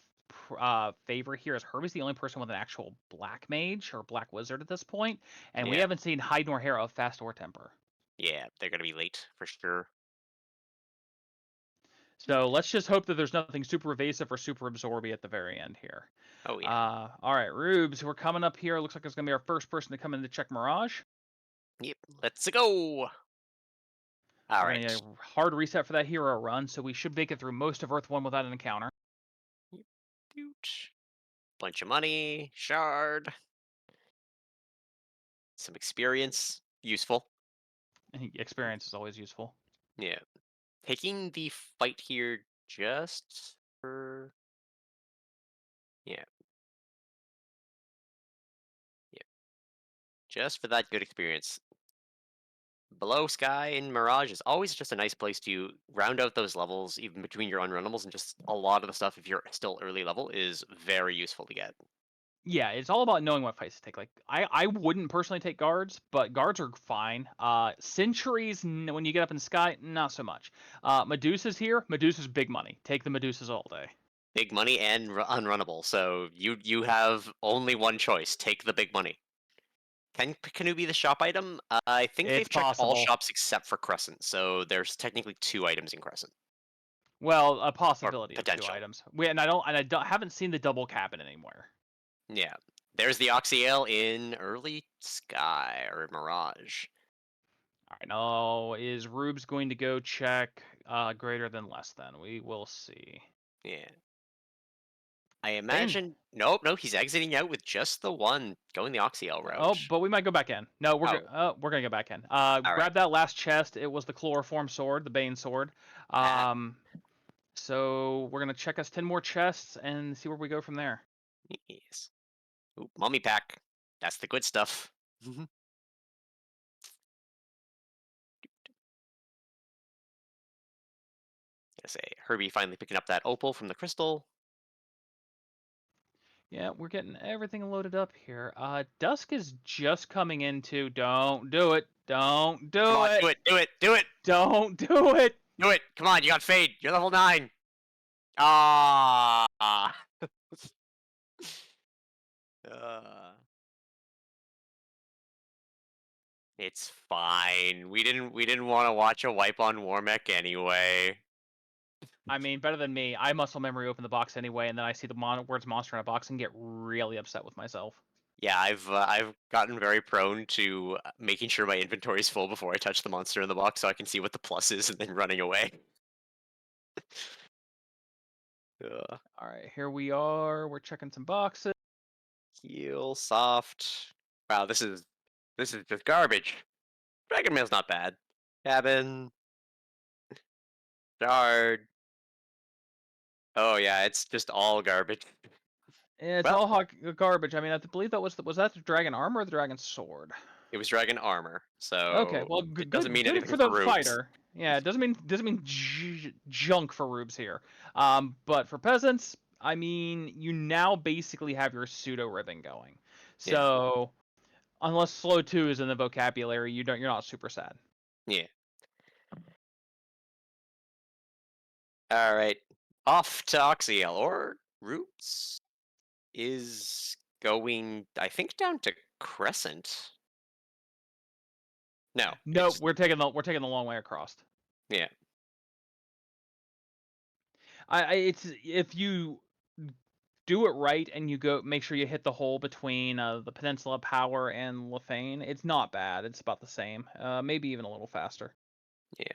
Speaker 2: favor here, as Herbie's the only person with an actual black mage or black wizard at this point, and we
Speaker 1: Yeah.
Speaker 2: haven't seen hide nor hair of fast or temper.
Speaker 1: Yeah, they're gonna be late for sure.
Speaker 2: So let's just hope that there's nothing super evasive or super absorby at the very end here.
Speaker 1: Oh, yeah.
Speaker 2: All right, Rubes, we're coming up here. Looks like it's gonna be our first person to come in to check Mirage.
Speaker 1: Yep, let's go!
Speaker 2: We're gonna get
Speaker 1: Alright.
Speaker 2: a hard reset for that hero run, so we should make it through most of Earth 1 without an encounter.
Speaker 1: Yep, doot. Bunch of money, shard, some experience, useful.
Speaker 2: Experience is always useful.
Speaker 1: Yeah. Taking the fight here just for yeah, yeah, just for that good experience. Below Sky and Mirage is always just a nice place to round out those levels, even between your unrunnables, and just a lot of the stuff, if you're still early level, is very useful to get.
Speaker 2: Yeah, it's all about knowing what fights to take. Like I wouldn't personally take guards, but guards are fine. Sentries when you get up in the sky, not so much. Medusa's here. Medusa's big money. Take the Medusas all day.
Speaker 1: Big money and unrunnable, so you have only one choice: take the big money. Can Canoe be the shop item? I think
Speaker 2: It's
Speaker 1: they've checked all
Speaker 2: possible.
Speaker 1: shops except for Crescent, so there's technically 2 items in Crescent,
Speaker 2: Well, a
Speaker 1: or
Speaker 2: possibility of two
Speaker 1: potential.
Speaker 2: items. I don't haven't seen the double cabin anymore.
Speaker 1: Yeah. There's the Oxyale in Early Sky, or Mirage.
Speaker 2: All right, now is Rubes going to go check greater than less than? We will see.
Speaker 1: Yeah. I
Speaker 2: Bane.
Speaker 1: imagine nope, no, he's exiting out with just the one, going the Oxyale
Speaker 2: Oh,
Speaker 1: route.
Speaker 2: but we might go back in. No,
Speaker 1: Oh,
Speaker 2: we're gonna go back in.
Speaker 1: alright.
Speaker 2: Grab that last chest. It was the chloroform sword, the Bane sword.
Speaker 1: Ah,
Speaker 2: So we're gonna check us 10 more chests and see where we go from there.
Speaker 1: yes. Ooh, mummy pack. That's the good stuff. Gonna say, Herbie finally picking up that opal from the crystal.
Speaker 2: Yeah, we're getting everything loaded up here. Dusk is just coming into. Don't do it. Don't
Speaker 1: Come
Speaker 2: do
Speaker 1: on,
Speaker 2: it.
Speaker 1: do it, do it, do it,
Speaker 2: Don't do it.
Speaker 1: do it! Come on, you got Fade. You're level 9. Ah. Uh, it's fine. We didn't want to watch a wipe on Warmech anyway.
Speaker 2: I mean, better than me. I muscle memory open the box anyway, and then I see the words monster in a box and get really upset with myself.
Speaker 1: Yeah, I've gotten very prone to making sure my inventory is full before I touch the monster in the box, so I can see what the plus is, and then running away. Ugh.
Speaker 2: All right, here we are. We're checking some boxes.
Speaker 1: Heal soft. Wow, this is just garbage. Dragon Mail's not bad. Cabin, shard. Oh yeah, it's just all garbage.
Speaker 2: It's
Speaker 1: Well,
Speaker 2: all garbage. I mean, I believe that was that the dragon armor or the dragon sword?
Speaker 1: it was dragon armor,
Speaker 2: Okay,
Speaker 1: so
Speaker 2: well,
Speaker 1: it doesn't mean
Speaker 2: good
Speaker 1: anything
Speaker 2: for
Speaker 1: for
Speaker 2: the
Speaker 1: Rubes.
Speaker 2: fighter. Yeah, it doesn't mean junk for Rubes here. But for peasants, I mean, you now basically have your pseudo ribbon going.
Speaker 1: Yeah,
Speaker 2: So unless slow two is in the vocabulary, you're not super sad.
Speaker 1: yeah. All right, off to Oxiel or Rubes is going, I think, down to Crescent. No,
Speaker 2: Nope,
Speaker 1: it's
Speaker 2: we're taking the long way across.
Speaker 1: yeah,
Speaker 2: It's if you do it right and you go make sure you hit the hole between the Peninsula Power and Lefane, it's not bad. It's about the same, maybe even a little faster.
Speaker 1: yeah.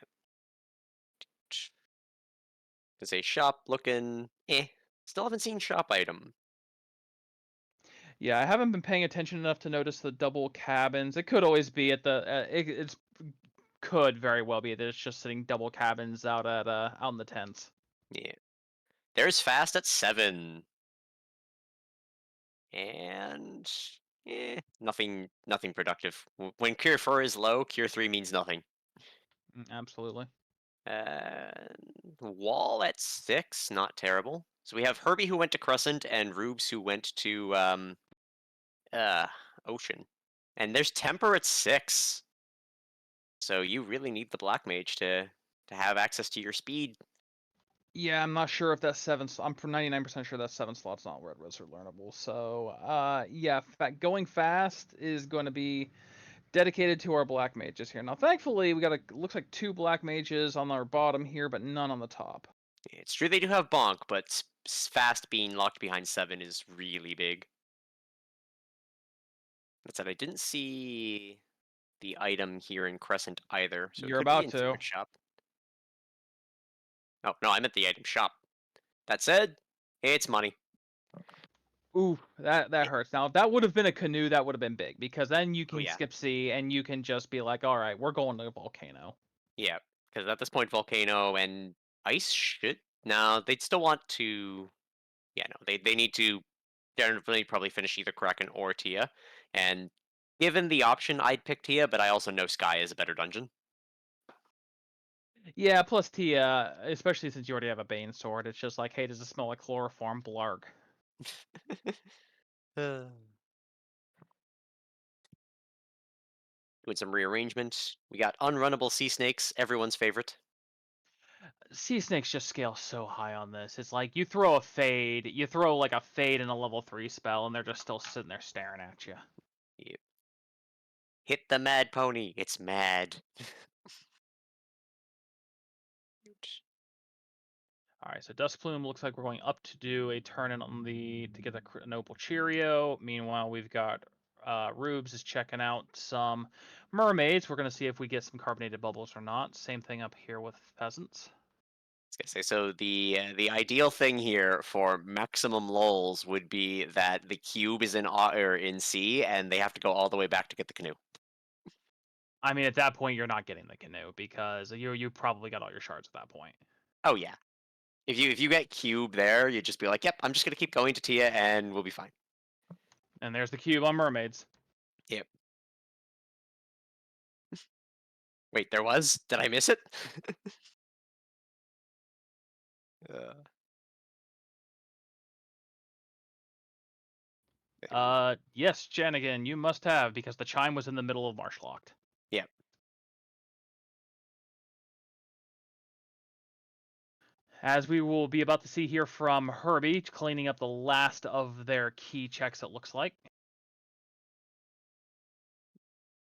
Speaker 1: It's a shop looking eh. Still haven't seen shop item.
Speaker 2: Yeah, I haven't been paying attention enough to notice the double cabins. It could always be at the it's could very well be that it's just sitting double cabins out in the tents.
Speaker 1: Yeah, there's fast at 7, and nothing productive. When cure 4 is low, cure 3 means nothing.
Speaker 2: Absolutely.
Speaker 1: Uh, Wall at 6, not terrible. So we have Herbie who went to Crescent and Rubes who went to uh Ocean. And there's Temper at 6. So you really need the Black Mage to have access to your speed.
Speaker 2: Yeah, I'm not sure if that I'm for 99% sure that 7 slot's not Red Wizard learnable. So, yeah, going fast is going to be dedicated to our black mages here. Now, thankfully, we got looks like 2 black mages on our bottom here, but none on the top.
Speaker 1: It's true they do have Bonk, but fast being locked behind 7 is really big. That said, I didn't see the item here in Crescent either, so it
Speaker 2: You're
Speaker 1: could be
Speaker 2: about
Speaker 1: in
Speaker 2: to.
Speaker 1: Secret Shop. Oh, no, I meant the item shop. That said, it's money.
Speaker 2: Ooh, that hurts. Now, if that would have been a canoe, that would have been big because then you
Speaker 1: Oh,
Speaker 2: can
Speaker 1: yeah.
Speaker 2: skip sea and you can just be like, all right, we're going to a volcano.
Speaker 1: Yeah, because at this point, Volcano and Ice should... No, they'd still want to... Yeah, no, they need to definitely probably finish either Kraken or Tia. And given the option, I'd pick Tia, but I also know Sky is a better dungeon.
Speaker 2: Yeah, plus Tia, especially since you already have a Bane sword, it's just like, hey, does it smell like chloroform? Blarg.
Speaker 1: Uh, Doing some rearrangement. We got unrunnable sea snakes, everyone's favorite.
Speaker 2: Sea snakes just scale so high on this. It's like you throw a fade, you throw like a fade in a level 3 spell, and they're just still sitting there staring at you.
Speaker 1: Yep. Hit the mad pony. It's mad.
Speaker 2: All right, so Dust Plume looks like we're going up to do a turn in on to get the Noble Cheerio. Meanwhile, we've got Rubes is checking out some mermaids. We're gonna see if we get some carbonated bubbles or not. Same thing up here with peasants.
Speaker 1: I was gonna say, so the ideal thing here for maximum lulls would be that the cube is in or in C, and they have to go all the way back to get the canoe.
Speaker 2: I mean, at that point, you're not getting the canoe because you probably got all your shards at that point.
Speaker 1: Oh yeah, if you get cube there, you'd just be like, yep, I'm just gonna keep going to Tia, and we'll be fine.
Speaker 2: And there's the cube on mermaids.
Speaker 1: Yep. Wait, there was? Did I miss it? uh, there we-
Speaker 2: Yes, Janigan, you must have because the chime was in the middle of Marshlocked.
Speaker 1: yep.
Speaker 2: As we will be about to see here from Herbie, cleaning up the last of their key checks, it looks like.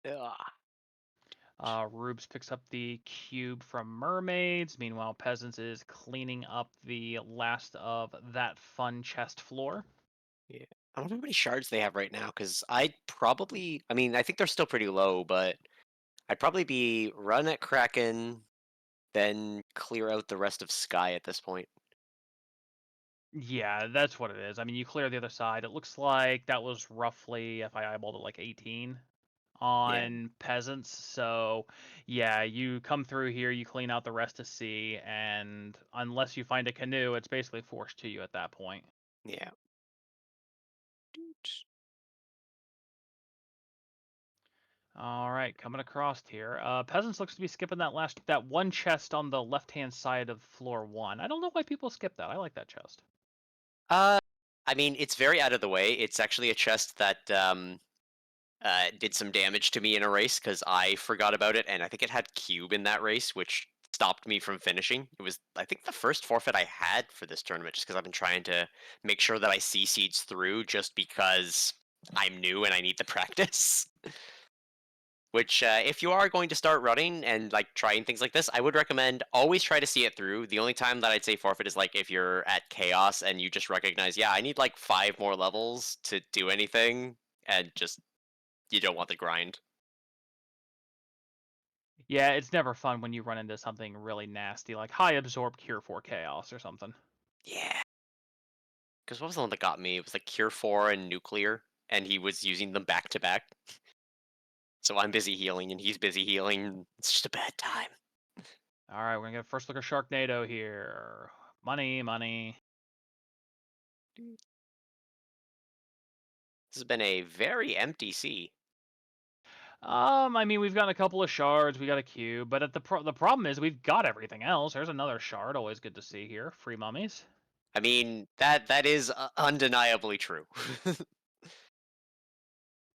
Speaker 1: Ugh.
Speaker 2: Rubes picks up the cube from Mermaids. Meanwhile, Peasants is cleaning up the last of that fun chest floor.
Speaker 1: Yeah. I don't know how many shards they have right now, because I'd probably... I mean, I think they're still pretty low, but I'd probably be run at Kraken, then clear out the rest of Sky at this point.
Speaker 2: Yeah, that's what it is. I mean, you clear the other side. It looks like that was roughly, if I eyeballed it, like 18
Speaker 1: Yeah,
Speaker 2: on Peasants. So, yeah, you come through here, you clean out the rest of sea, and unless you find a canoe, it's basically forced to you at that point.
Speaker 1: yeah.
Speaker 2: All right, coming across here. Peasants looks to be skipping that one chest on the left-hand side of floor one. I don't know why people skip that. I like that chest.
Speaker 1: Uh, I mean, it's very out of the way. It's actually a chest that did some damage to me in a race because I forgot about it, and I think it had cube in that race, which stopped me from finishing. It was, I think, the first forfeit I had for this tournament, just because I've been trying to make sure that I see seeds through, just because I'm new and I need the practice. Which, if you are going to start running and like trying things like this, I would recommend always try to see it through. The only time that I'd say forfeit is like if you're at chaos and you just recognize, yeah, I need like 5 more levels to do anything, and just you don't want the grind.
Speaker 2: Yeah, it's never fun when you run into something really nasty like high absorb cure for chaos or something.
Speaker 1: Yeah, because what was the one that got me? It was like Cure 4 and Nuclear, and he was using them back to back. So I'm busy healing and he's busy healing. It's just a bad time.
Speaker 2: All right, we're gonna get a first look at Sharknado here. Money, money.
Speaker 1: This has been a very empty sea.
Speaker 2: I mean, we've got a couple of shards, we got a cube, but the problem is we've got everything else. There's another shard, always good to see here. Free mummies.
Speaker 1: I mean, that is undeniably true.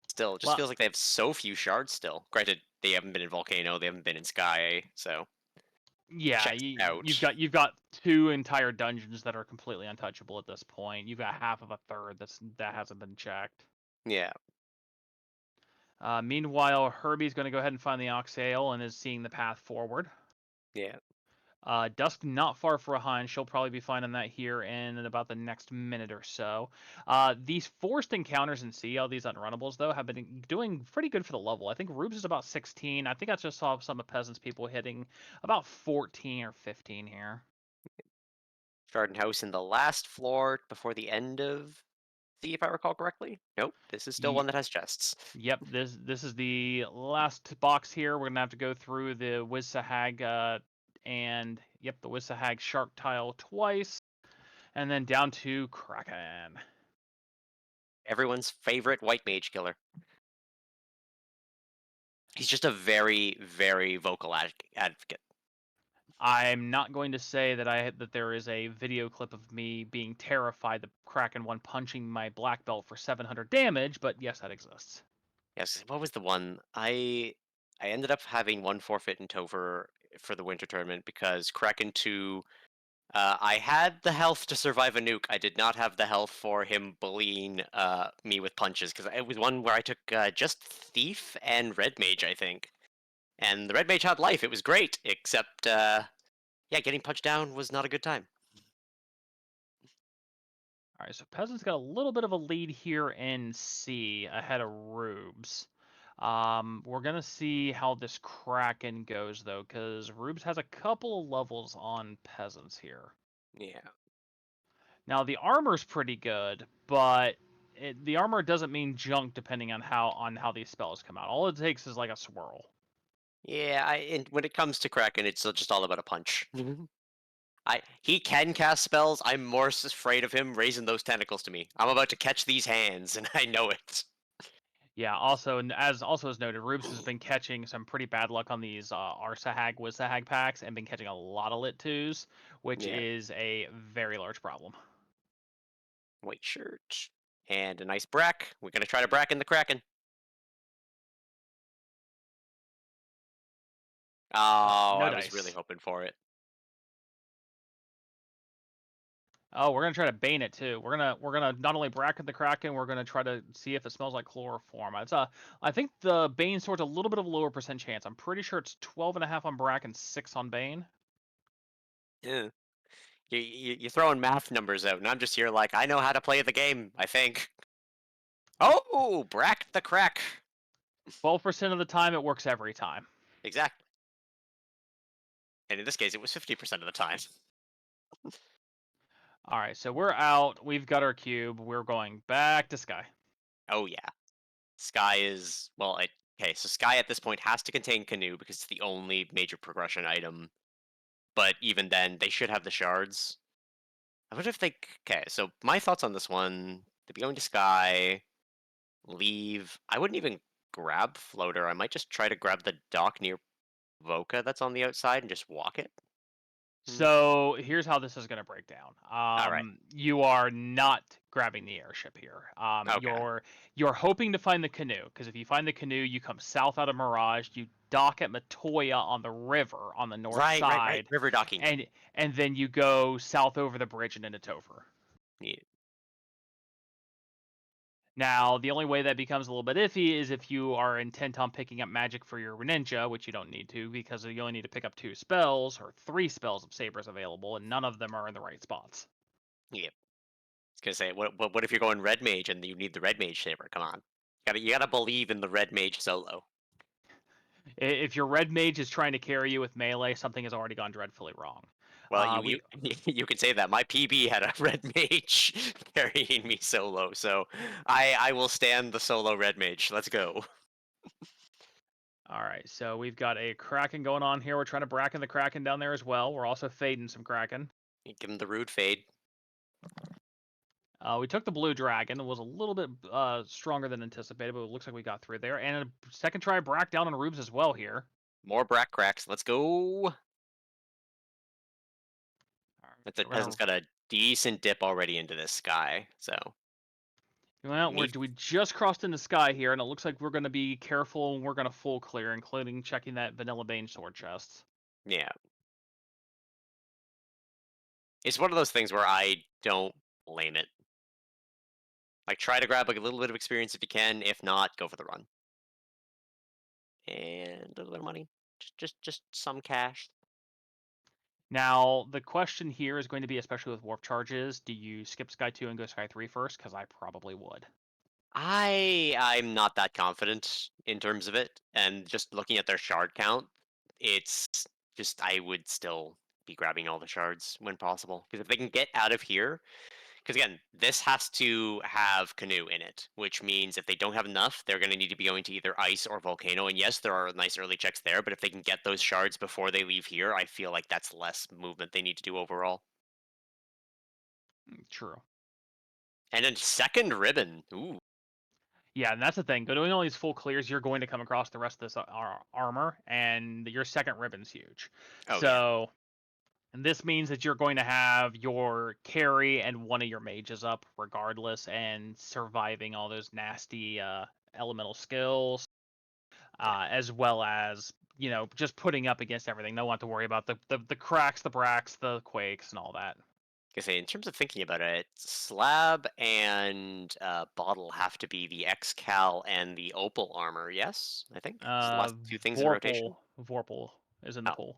Speaker 1: Still, it just
Speaker 2: Well,
Speaker 1: feels like they have so few shards still. Granted, they haven't been in Volcano, they haven't been in Sky, so
Speaker 2: yeah,
Speaker 1: checks out.
Speaker 2: you've got two entire dungeons that are completely untouchable at this point. You've got half of a third that hasn't been checked.
Speaker 1: Yeah,
Speaker 2: Meanwhile, Herbie's going to go ahead and find the Oxale and is seeing the path forward.
Speaker 1: yeah.
Speaker 2: Dusk not far behind. She'll probably be finding that here in about the next minute or so. These forced encounters in sea, all these unrunnables though, have been doing pretty good for the level. I think Rubes is about 16. I think I just saw some of Peasants people hitting about 14 or 15 here.
Speaker 1: Garden House in the last floor before the end of the, if I recall correctly. Nope, this is still
Speaker 2: Ye-
Speaker 1: one that has chests.
Speaker 2: Yep, this is the last box here. We're gonna have to go through the Wizsahag and yep, the Wizsahag shark tile twice, and then down to Kraken.
Speaker 1: Everyone's favorite white mage killer. He's just a very, very vocal advocate.
Speaker 2: I'm not going to say that there is a video clip of me being terrified the Kraken one punching my black belt for 700 damage, but yes, that exists.
Speaker 1: Yes, what was the one? I ended up having one forfeit in Tover for the winter tournament because Kraken 2. I had the health to survive a nuke. I did not have the health for him bullying me with punches because it was one where I took just Thief and Red Mage, I think. And the Red Mage had life. It was great, except yeah, getting punched down was not a good time.
Speaker 2: All right, so Peasant's got a little bit of a lead here in C ahead of Rubes. We're gonna see how this Kraken goes though, because Rubes has a couple of levels on Peasants here.
Speaker 1: Yeah.
Speaker 2: Now the armor's pretty good, but the armor doesn't mean junk depending on how these spells come out. All it takes is like a swirl.
Speaker 1: Yeah, and when it comes to Kraken, it's just all about a punch. He can cast spells. I'm more afraid of him raising those tentacles to me. I'm about to catch these hands, and I know it.
Speaker 2: Yeah, also, and as also as noted, Rubes has been catching some pretty bad luck on these Arsahag, Wizahag packs and been catching a lot of Lit 2s, which
Speaker 1: Yeah.
Speaker 2: is a very large problem.
Speaker 1: White shirt. And a nice brack. We're gonna try to bracken the Kraken. Oh,
Speaker 2: No
Speaker 1: I was really
Speaker 2: dice.
Speaker 1: hoping for it.
Speaker 2: Oh, we're gonna try to bane it too. We're gonna not only bracket the Kraken, we're gonna try to see if it smells like chloroform. I think the Bane sword's a little bit of a lower percent chance. I'm pretty sure it's 12.5 on Brack and 6 on Bane.
Speaker 1: Yeah. You're throwing math numbers out, and I'm just here like, I know how to play the game, I think. Oh, brack the crack.
Speaker 2: 12% of the time, it works every time.
Speaker 1: Exactly. And in this case, it was 50% of the time.
Speaker 2: All right, so we're out. We've got our cube. We're going back to Sky.
Speaker 1: Oh, yeah. Sky is, well, okay, so Sky at this point has to contain Canoe because it's the only major progression item. But even then, they should have the shards. I wonder if they. Okay, so my thoughts on this one: to be going to Sky, leave. I wouldn't even. grab floater, I might just try to grab the dock near Voka that's on the outside and just walk it. Hmm.
Speaker 2: So here's how this is going to break down.
Speaker 1: All right.
Speaker 2: You are not grabbing the airship here.
Speaker 1: Okay.
Speaker 2: You're hoping to find the canoe because if you find the canoe, you come south out of Mirage, you dock at Matoya on the river on the north
Speaker 1: Right, right, right.
Speaker 2: side,
Speaker 1: River docking.
Speaker 2: and and then you go south over the bridge and into Topher.
Speaker 1: Yeah.
Speaker 2: Now, the only way that becomes a little bit iffy is if you are intent on picking up magic for your ninja, which you don't need to because you only need to pick up 2 spells or 3 spells of sabers available, and none of them are in the right spots.
Speaker 1: Yeah. I was gonna say, what if you're going red mage and you need the red mage saber? Come on. You gotta believe in the red mage solo.
Speaker 2: If your red mage is trying to carry you with melee, something has already gone dreadfully wrong.
Speaker 1: Well, you
Speaker 2: We
Speaker 1: you can say that. My PB had a red mage carrying me solo, so I will stand the solo red mage. Let's go.
Speaker 2: All right, so we've got a kraken going on here. We're trying to bracken the kraken down there as well. We're also fading some kraken.
Speaker 1: Give him the rude fade.
Speaker 2: We took the blue dragon. It was a little bit stronger than anticipated, but it looks like we got through there. And a second try brack down on Rubes as well here.
Speaker 1: More brack cracks. Let's go.
Speaker 2: All right,
Speaker 1: That's a
Speaker 2: we're gonna
Speaker 1: peasant's got a decent dip already into this sky. So
Speaker 2: Well,
Speaker 1: me,
Speaker 2: we just crossed in the sky here, and it looks like we're going to be careful and we're going to full clear, including checking that Vanilla Bane sword chest.
Speaker 1: yeah. It's one of those things where I don't blame it. Like try to grab like a little bit of experience if you can. If not, go for the run. And a little bit of money. Just some cash.
Speaker 2: Now, the question here is going to be, especially with warp charges, do you skip Sky 2 and go Sky 3 first? Because I probably would.
Speaker 1: I'm not that confident in terms of it, and just looking at their shard count, it's just I would still be grabbing all the shards when possible because if they can get out of here, because again, this has to have canoe in it, which means if they don't have enough, they're going to need to be going to either ice or volcano. And yes, there are nice early checks there, but if they can get those shards before they leave here, I feel like that's less movement they need to do overall.
Speaker 2: True.
Speaker 1: And then second ribbon, ooh,
Speaker 2: Yeah, and that's the thing. Doing all these full clears, you're going to come across the rest of this armor, and your second ribbon's huge.
Speaker 1: oh yeah,
Speaker 2: So, and this means that you're going to have your carry and one of your mages up regardless, and surviving all those nasty elemental skills.
Speaker 1: yeah.
Speaker 2: As well as just putting up against everything. No one have to worry about the cracks, the bracks, the quakes, and all that.
Speaker 1: I say, in terms of thinking about it, slab and bottle have to be the X-Cal and the opal armor. Yes, I think it's the last two things in rotation.
Speaker 2: Vorpal is in the
Speaker 1: Oh,
Speaker 2: pool.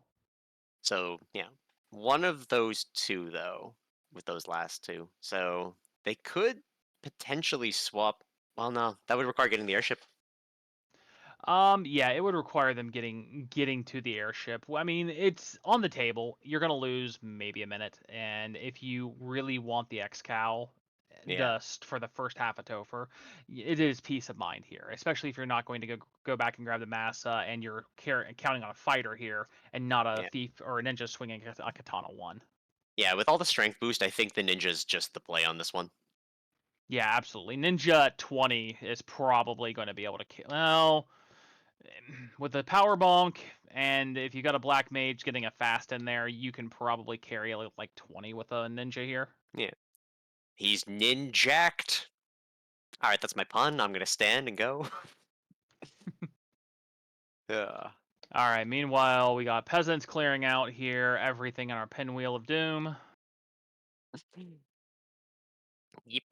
Speaker 1: so yeah, one of those two though, with those last two. So they could potentially swap. Well, no, that would require getting the airship.
Speaker 2: Yeah, it would require them getting to the airship. Well, I mean, it's on the table. You're gonna lose maybe a minute, and if you really want the X-Cow,
Speaker 1: Yeah,
Speaker 2: for the first half of Topher, it is peace of mind here, especially if you're not going to go back and grab the massa, and you're counting on a fighter here and not a
Speaker 1: yeah,
Speaker 2: thief or a ninja swinging a katana one.
Speaker 1: yeah. With all the strength boost, I think the ninja's just the play on this one.
Speaker 2: Yeah, absolutely. Ninja at 20 is probably going to be able to kill. Well, with the power bonk, and if you got a black mage getting a fast in there, you can probably carry like 20 with a ninja here.
Speaker 1: Yeah, he's ninjacked. All right, that's my pun. I'm gonna stand and go. Yeah.
Speaker 2: All right. Meanwhile, we got peasants clearing out here. Everything on our pinwheel of doom.
Speaker 1: Yep.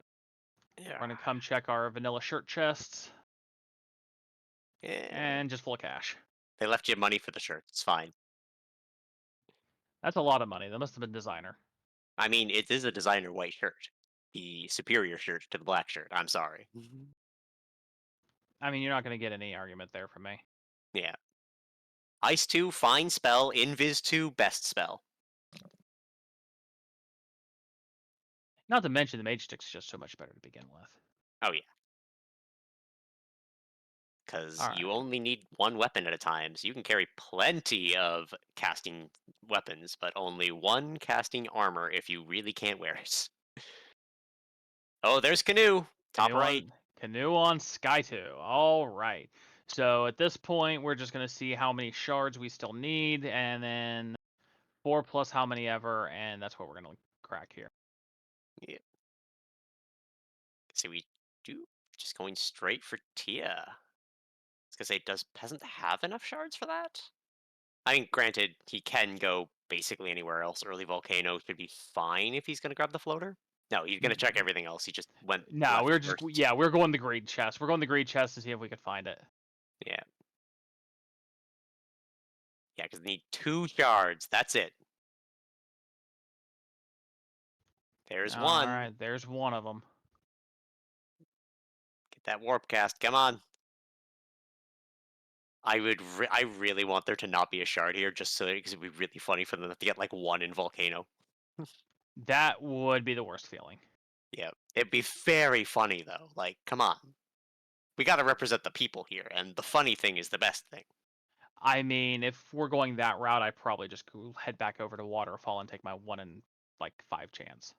Speaker 1: Yeah.
Speaker 2: We're gonna come check our vanilla shirt chests
Speaker 1: Yeah.
Speaker 2: and just full of cash.
Speaker 1: They left you money for the shirt. It's fine.
Speaker 2: That's a lot of money. That must have been designer.
Speaker 1: I mean, it is a designer white shirt. The superior shirt to the black shirt. I'm sorry.
Speaker 2: I mean, you're not gonna get any argument there from me.
Speaker 1: Yeah. Ice 2, fine spell. Invis 2, best spell.
Speaker 2: Not to mention the mage stick's just so much better to begin with.
Speaker 1: Oh, yeah. Because
Speaker 2: All
Speaker 1: you
Speaker 2: right.
Speaker 1: only need one weapon at a time, so you can carry plenty of casting weapons, but only one casting armor if you really can't wear it. Oh, there's Canoe. Top
Speaker 2: Canoe
Speaker 1: right.
Speaker 2: on Canoe on Sky 2. All right. So at this point, we're just going to see how many shards we still need, and then 4 plus how many ever, and that's what we're going to crack here.
Speaker 1: Yeah. See, we do just going straight for Tia. I was gonna say, does Peasant have enough shards for that? I mean, granted, he can go basically anywhere else. Early Volcano should be fine if he's gonna grab the floater. No, he's gonna check everything else. He just went
Speaker 2: No,
Speaker 1: left
Speaker 2: we're just
Speaker 1: first.
Speaker 2: yeah, we're going the greed chest. We're going the greed chest to see if we could find it.
Speaker 1: Yeah, yeah, because need 2 shards. That's it. There's
Speaker 2: All
Speaker 1: one.
Speaker 2: right, there's one of them.
Speaker 1: Get that warp cast. Come on. I really want there to not be a shard here, just so because it'd be really funny for them to get like one in Volcano.
Speaker 2: That would be the worst feeling.
Speaker 1: Yeah, it'd be very funny though. Like, come on, we got to represent the people here, and the funny thing is the best thing.
Speaker 2: I mean, if we're going that route, I probably just go head back over to Waterfall and take my 1 in like 5 chance.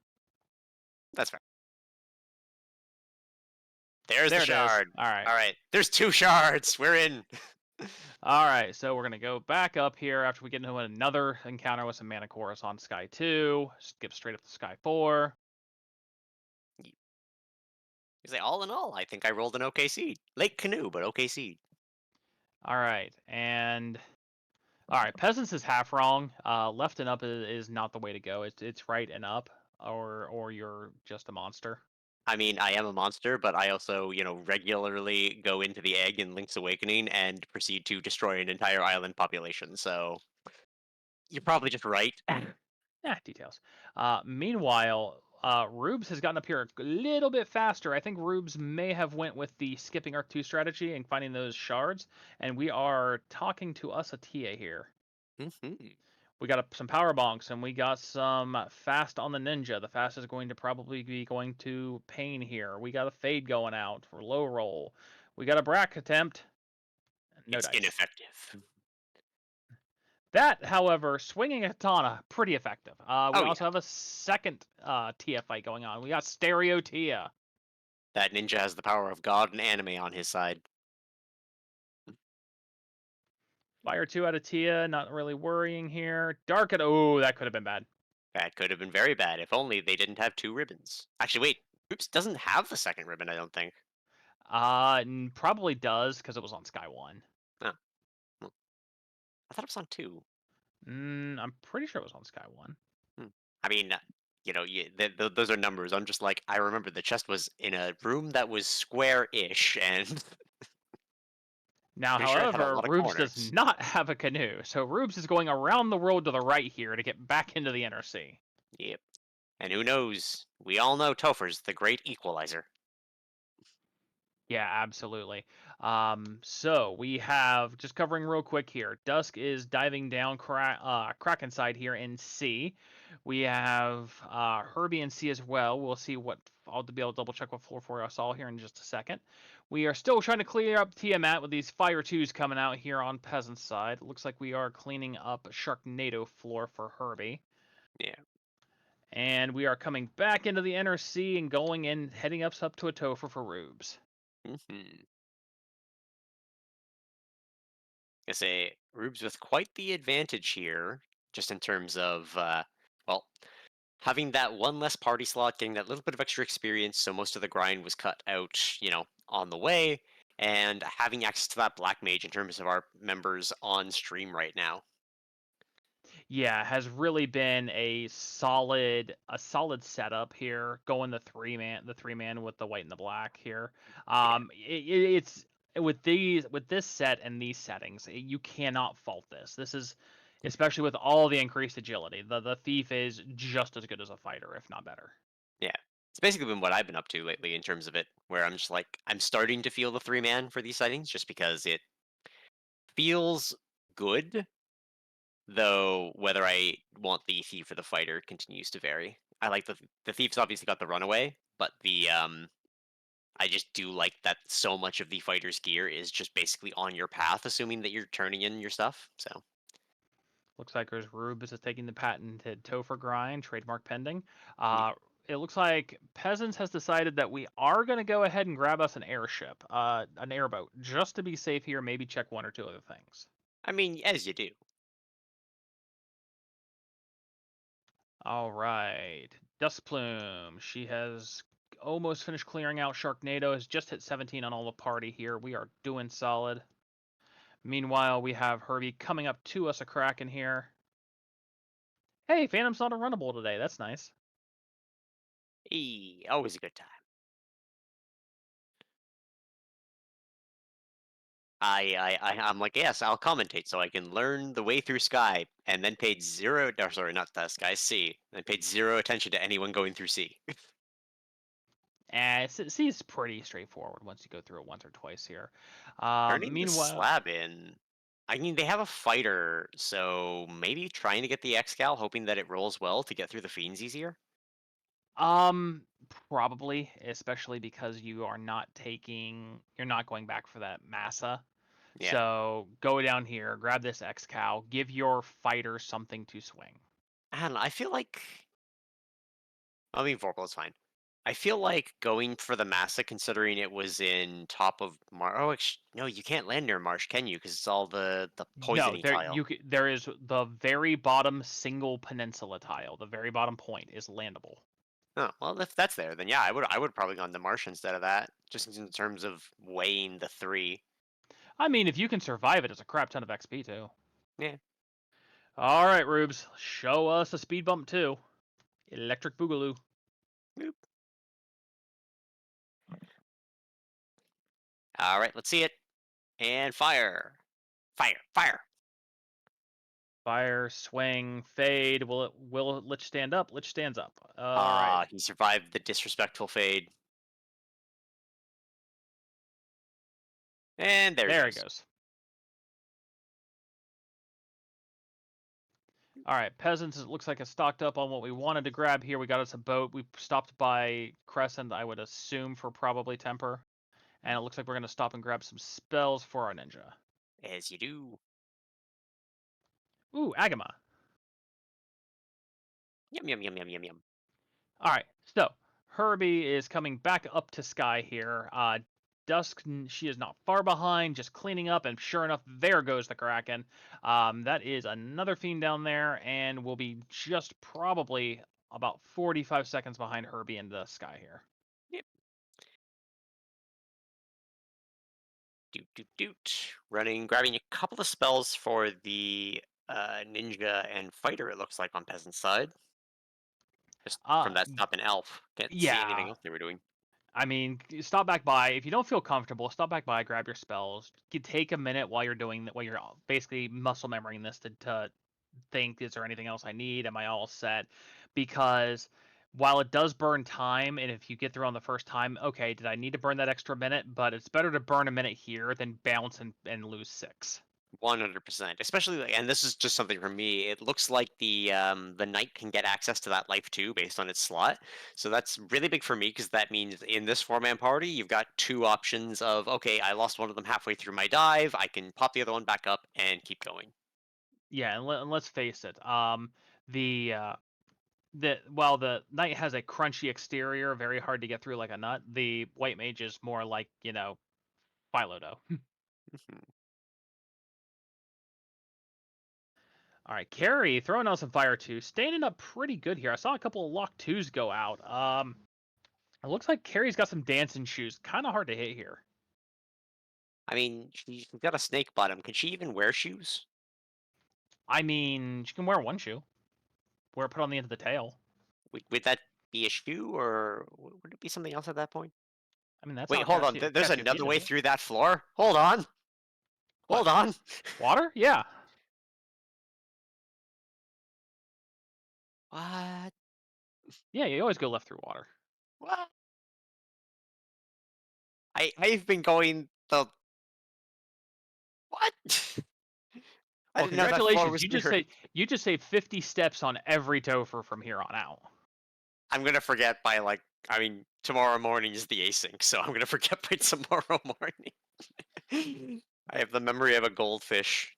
Speaker 1: That's fair. There's the
Speaker 2: There it is.
Speaker 1: shard.
Speaker 2: All right.
Speaker 1: All right, there's 2 shards. We're in.
Speaker 2: All right, so we're gonna go back up here after we get into another encounter with some mana chorus on Sky 2. Skip straight up to Sky 4.
Speaker 1: You say, all in all, I think I rolled an OK seed. Lake Canoe, but OK seed.
Speaker 2: All right, and all right, Peasants is half wrong. Left and up is not the way to go. It's right and up, or you're just a monster.
Speaker 1: I mean, I am a monster, but I also, regularly go into the egg in Link's Awakening and proceed to destroy an entire island population. So you're probably just right.
Speaker 2: Yeah, details. Meanwhile, Rubes has gotten up here a little bit faster. I think Rubes may have went with the skipping Arc 2 strategy and finding those shards, and we are talking to us a TA here.
Speaker 1: Mhm.
Speaker 2: We got some power bonks and we got some fast on the ninja. The fast is going to probably be going to pain here. We got a fade going out for low roll. We got a brack attempt. No
Speaker 1: It's
Speaker 2: dice.
Speaker 1: ineffective.
Speaker 2: That, however, swinging a katana, pretty effective. We
Speaker 1: Oh yeah,
Speaker 2: also have a second Tia fight going on. We got Stereo Tia.
Speaker 1: that ninja has the power of God and anime on his side.
Speaker 2: Fire 2 out of Tia, not really worrying here. Dark at, oh, that could have been bad.
Speaker 1: That could have been very bad if only they didn't have 2 ribbons. Actually, wait. Oops, doesn't have the second ribbon, I don't think.
Speaker 2: Probably does because it was on Sky 1.
Speaker 1: Oh, well, I thought it was on 2.
Speaker 2: I'm pretty sure it was on Sky 1.
Speaker 1: Hmm. I mean, those are numbers. I'm just like, I remember the chest was in a room that was square-ish, and
Speaker 2: Now,
Speaker 1: pretty sure it had a
Speaker 2: however,
Speaker 1: lot of
Speaker 2: Rubes does
Speaker 1: corners.
Speaker 2: not have a canoe, so Rubes is going around the world to the right here to get back into the inner sea.
Speaker 1: Yep. And who knows? We all know Topher's the great equalizer.
Speaker 2: Yeah, absolutely. So we have just covering real quick here. Dusk is diving down Kraken side here in C. We have Herbie in C as well. We'll see what I'll be able to double check what floor for us all here in just a second. We are still trying to clear up Tiamat with these Fire 2s coming out here on Peasant's side. It looks like we are cleaning up Sharknado floor for Herbie.
Speaker 1: Yeah.
Speaker 2: And we are coming back into the inner sea and going in, heading up to a Topher for Rubes.
Speaker 1: Hmm. I say Rube's with quite the advantage here, just in terms of well, having that one less party slot, getting that little bit of extra experience, so most of the grind was cut out, on the way, and having access to that black mage in terms of our members on stream right now.
Speaker 2: Yeah, has really been a solid setup here. Going the three man with the white and the black here.
Speaker 1: Yeah.
Speaker 2: It's with this set and these settings, you cannot fault this. This is especially with all the increased agility. The thief is just as good as a fighter, if not better.
Speaker 1: Yeah. It's basically been what I've been up to lately in terms of it, where I'm just like, I'm starting to feel the 3 man for these sightings just because it feels good, though whether I want the thief or the fighter continues to vary. I like the thief's obviously got the runaway, but the I just do like that so much of the fighter's gear is just basically on your path, assuming that you're turning in your stuff. So
Speaker 2: Looks like there's Rubus is taking the patented Topher grind, trademark pending.
Speaker 1: yeah,
Speaker 2: it looks like Peasants has decided that we are going to go ahead and grab us an airship, an airboat, just to be safe here. Maybe check one or two other things.
Speaker 1: I mean, as you do.
Speaker 2: All right, Dust Plume. She has almost finished clearing out. Sharknado has just hit 17 on all the party here. We are doing solid. Meanwhile, we have Herbie coming up to us a Kraken here. Hey, Phantom's not unrunnable today. That's nice.
Speaker 1: Always a good time. I'm like, yes, I'll commentate so I can learn the way through Sky, and then paid zero. No, sorry, not the Sky, Sea. And paid zero attention to anyone going through Sea.
Speaker 2: And C is pretty straightforward once you go through it once or twice here.
Speaker 1: Turning the
Speaker 2: Meanwhile,
Speaker 1: slab in. I mean, they have a fighter, so maybe trying to get the X-Cal, hoping that it rolls well to get through the Fiends easier?
Speaker 2: um, probably, especially because you're not going back for that massa.
Speaker 1: Yeah.
Speaker 2: So go down here, grab this X cow, give your fighter something to swing.
Speaker 1: I don't know, I feel like I mean, Vorpal is fine. I feel like going for the Massa, considering it was in top of no, you can't land near Marsh, can you? Because it's all the
Speaker 2: No,
Speaker 1: poisony tile.
Speaker 2: there is the very bottom single peninsula tile. The very bottom point is landable.
Speaker 1: Oh, well, if that's there, then yeah, I would probably gone the Marsh instead of that, just in terms of weighing the three.
Speaker 2: I mean, if you can survive it, it's a crap ton of XP too.
Speaker 1: Yeah.
Speaker 2: All right, Rubes, show us a speed bump too. Electric Boogaloo.
Speaker 1: Boop. All right, let's see it. And fire, fire, fire.
Speaker 2: Fire, swing, fade. Will Lich stand up? Lich stands up. All right.
Speaker 1: Ah, he survived the disrespectful fade, and there he
Speaker 2: There he
Speaker 1: goes.
Speaker 2: goes. All right, peasants. It looks like it's stocked up on what we wanted to grab here. We got us a boat. We stopped by Crescent, I would assume, for probably temper. And it looks like we're gonna stop and grab some spells for our ninja.
Speaker 1: As you do.
Speaker 2: Ooh, Agama.
Speaker 1: Yum yum yum yum yum yum.
Speaker 2: All right, so Herbie is coming back up to Sky here. Dusk, she is not far behind, just cleaning up, and sure enough, there goes the Kraken. That is another fiend down there, and will be just probably about 45 seconds behind Herbie in the Sky here.
Speaker 1: Yep. Doot doot doot. Running, grabbing a couple of spells for the ninja and fighter. It looks like on peasant side. Just from that
Speaker 2: Y-
Speaker 1: stop and elf, can't see anything
Speaker 2: yeah,
Speaker 1: else they were doing.
Speaker 2: I mean, stop back by. If you don't feel comfortable, stop back by, grab your spells. You take a minute while you're doing that, while you're basically muscle memorying this to think, is there anything else I need? Am I all set? Because while it does burn time, and if you get through on the first time, okay, did I need to burn that extra minute? But it's better to burn a minute here than bounce and lose 6.
Speaker 1: 100%. Especially, and this is just something for me. It looks like the knight can get access to that life too, based on its slot. So that's really big for me because that means in this four-man party, you've got two options of okay, I lost one of them halfway through my dive. I can pop the other one back up and keep going.
Speaker 2: Yeah, and let's face it. The while the knight has a crunchy exterior, very hard to get through like a nut. The white mage is more like Philo dough. All right, Carrie throwing out some fire too, standing up pretty good here. I saw a couple of lock twos go out. It looks like Carrie's got some dancing shoes. Kind of hard to hit here.
Speaker 1: I mean, she's got a snake bottom. Can she even wear shoes?
Speaker 2: I mean, she can wear one shoe. Wear it put on the end of the tail.
Speaker 1: Would that be a shoe, or would it be something else at that point?
Speaker 2: I mean, that's
Speaker 1: Wait,
Speaker 2: how
Speaker 1: hold on. There's
Speaker 2: cast your feet,
Speaker 1: another way
Speaker 2: isn't it?
Speaker 1: through that floor. Hold on.
Speaker 2: What?
Speaker 1: Hold on.
Speaker 2: Water? Yeah.
Speaker 1: What?
Speaker 2: Yeah, you always go left through water.
Speaker 1: What? I've been going the what? I
Speaker 2: Well,
Speaker 1: didn't know that floor
Speaker 2: congratulations.
Speaker 1: was mirrored.
Speaker 2: You just saved 50 steps on every Topher from here on out.
Speaker 1: I'm gonna forget by like. I mean, tomorrow morning is the async, so I'm gonna forget by tomorrow morning. I have the memory of a goldfish.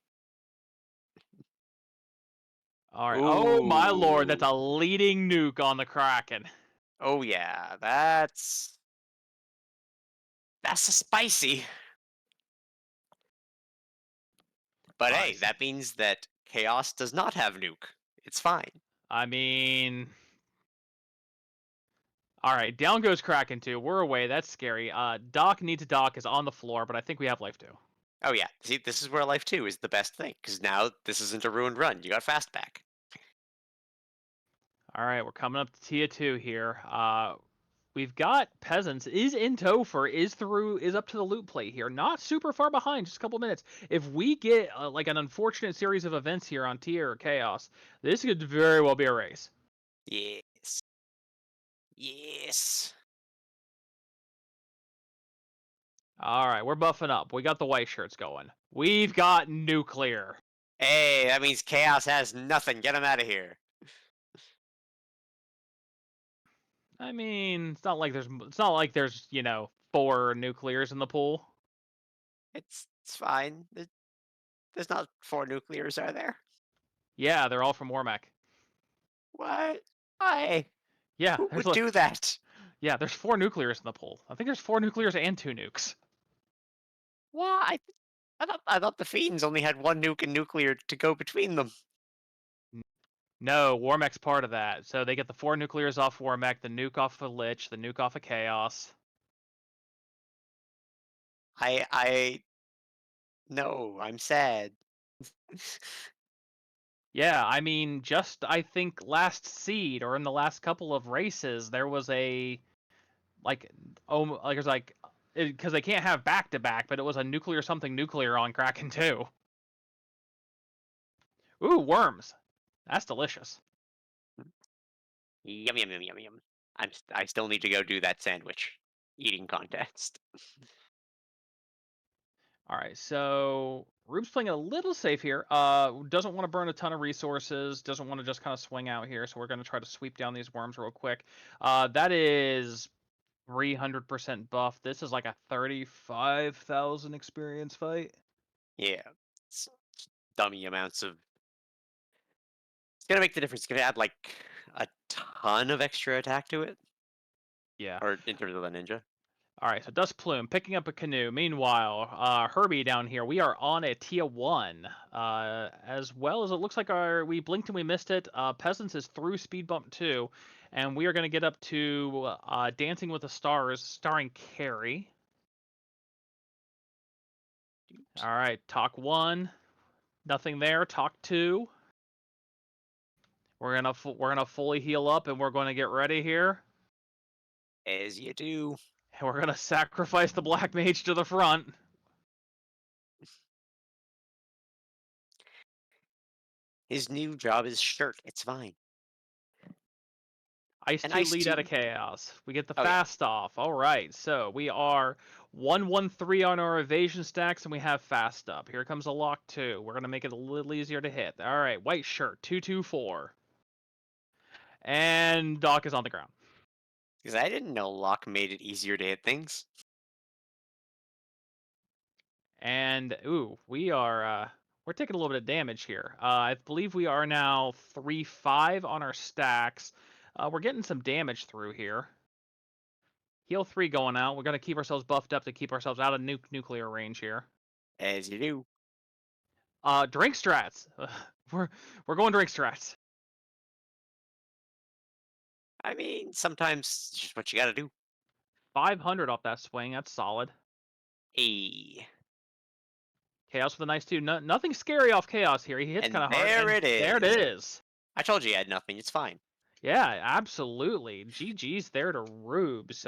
Speaker 2: All right. Oh my lord, that's
Speaker 1: Ooh.
Speaker 2: a leading nuke on the Kraken.
Speaker 1: Oh yeah, that's a spicy. But
Speaker 2: All right.
Speaker 1: hey, that means that Chaos does not have nuke. It's fine.
Speaker 2: I mean, all right. Down goes Kraken 2. We're away. That's scary. Doc needs a dock is on the floor, but I think we have life 2.
Speaker 1: Oh yeah, see, this is where Life 2 is the best thing, because now this isn't a ruined run. You got fast back.
Speaker 2: All right, we're coming up to tier 2 here. We've got Peasants is in Topher, is up to the loot plate here. Not super far behind, just a couple minutes. If we get like an unfortunate series of events here on tier or chaos, this could very well be a race.
Speaker 1: Yes. Yes.
Speaker 2: All right, we're buffing up. We got the white shirts going. We've got nuclear.
Speaker 1: Hey, that means Chaos has nothing. Get him out of here.
Speaker 2: I mean, it's not like there's 4 nuclears in the pool.
Speaker 1: It's fine. There's not 4 nuclears, are there?
Speaker 2: Yeah, they're all from Warmech.
Speaker 1: What? Why?
Speaker 2: Yeah,
Speaker 1: Who
Speaker 2: there's
Speaker 1: would
Speaker 2: like
Speaker 1: do that?
Speaker 2: yeah, there's 4 nuclears in the pool. I think there's 4 nuclears and 2 nukes.
Speaker 1: Why? I thought the Fiends only had 1 nuke and nuclear to go between them.
Speaker 2: No, Warmech's part of that. So they get the 4 nuclears off Warmech, the nuke off of Lich, the nuke off of Chaos.
Speaker 1: I no, I'm sad.
Speaker 2: Yeah, I mean, just I think last seed or in the last couple of races, there was a like like it's like because they can't have back to back, but it was a nuclear something nuclear on Kraken too. Ooh, worms. That's delicious.
Speaker 1: Yum yum yum yum yum. I still need to go do that sandwich eating contest.
Speaker 2: All right, so Rube's playing a little safe here. Doesn't want to burn a ton of resources. Doesn't want to just kind of swing out here. So we're going to try to sweep down these worms real quick. That is 300% buff. This is like a 35,000 experience fight.
Speaker 1: Yeah, it's dummy amounts of. It's gonna make the difference. It's gonna add like a ton of extra attack to it,
Speaker 2: Yeah.
Speaker 1: or in terms of the ninja.
Speaker 2: All right, so Dust Plume picking up a canoe. Meanwhile, Herbie down here, we are on a tier 1. As well as it looks like we blinked and we missed it. Peasants is through Speed Bump 2, and we are going to get up to Dancing with the Stars, starring Carrie. All right, Talk 1, nothing there. Talk 2, we're gonna fully heal up, and we're going to get ready here.
Speaker 1: As you do.
Speaker 2: And we're gonna sacrifice the Black Mage to the front.
Speaker 1: His new job is shirt. It's fine.
Speaker 2: Ice
Speaker 1: And
Speaker 2: 2
Speaker 1: Ice
Speaker 2: lead out
Speaker 1: 2.
Speaker 2: of Chaos. We get the
Speaker 1: Oh yeah.
Speaker 2: fast off. All right, so we are 113 on our evasion stacks, and we have fast up. Here comes a lock 2. We're going to make it a little easier to hit. All right, white shirt, 224. And Doc is on the ground.
Speaker 1: Because I didn't know lock made it easier to hit things.
Speaker 2: And, ooh, we're taking a little bit of damage here. I believe we are now 3-5 on our stacks. We're getting some damage through here. Heal 3 going out. We're going to keep ourselves buffed up to keep ourselves out of nuclear range here.
Speaker 1: As you do.
Speaker 2: Drink strats. We're we're going drink strats.
Speaker 1: I mean, sometimes it's just what you gotta do.
Speaker 2: 500 off that swing. That's solid.
Speaker 1: Hey.
Speaker 2: Chaos with a nice 2. Nothing scary off Chaos here. He hits kind
Speaker 1: And
Speaker 2: of hard,
Speaker 1: there
Speaker 2: and
Speaker 1: it
Speaker 2: there it
Speaker 1: is.
Speaker 2: is.
Speaker 1: I told you I had nothing. It's fine.
Speaker 2: Yeah, absolutely. GG's there to Rubes.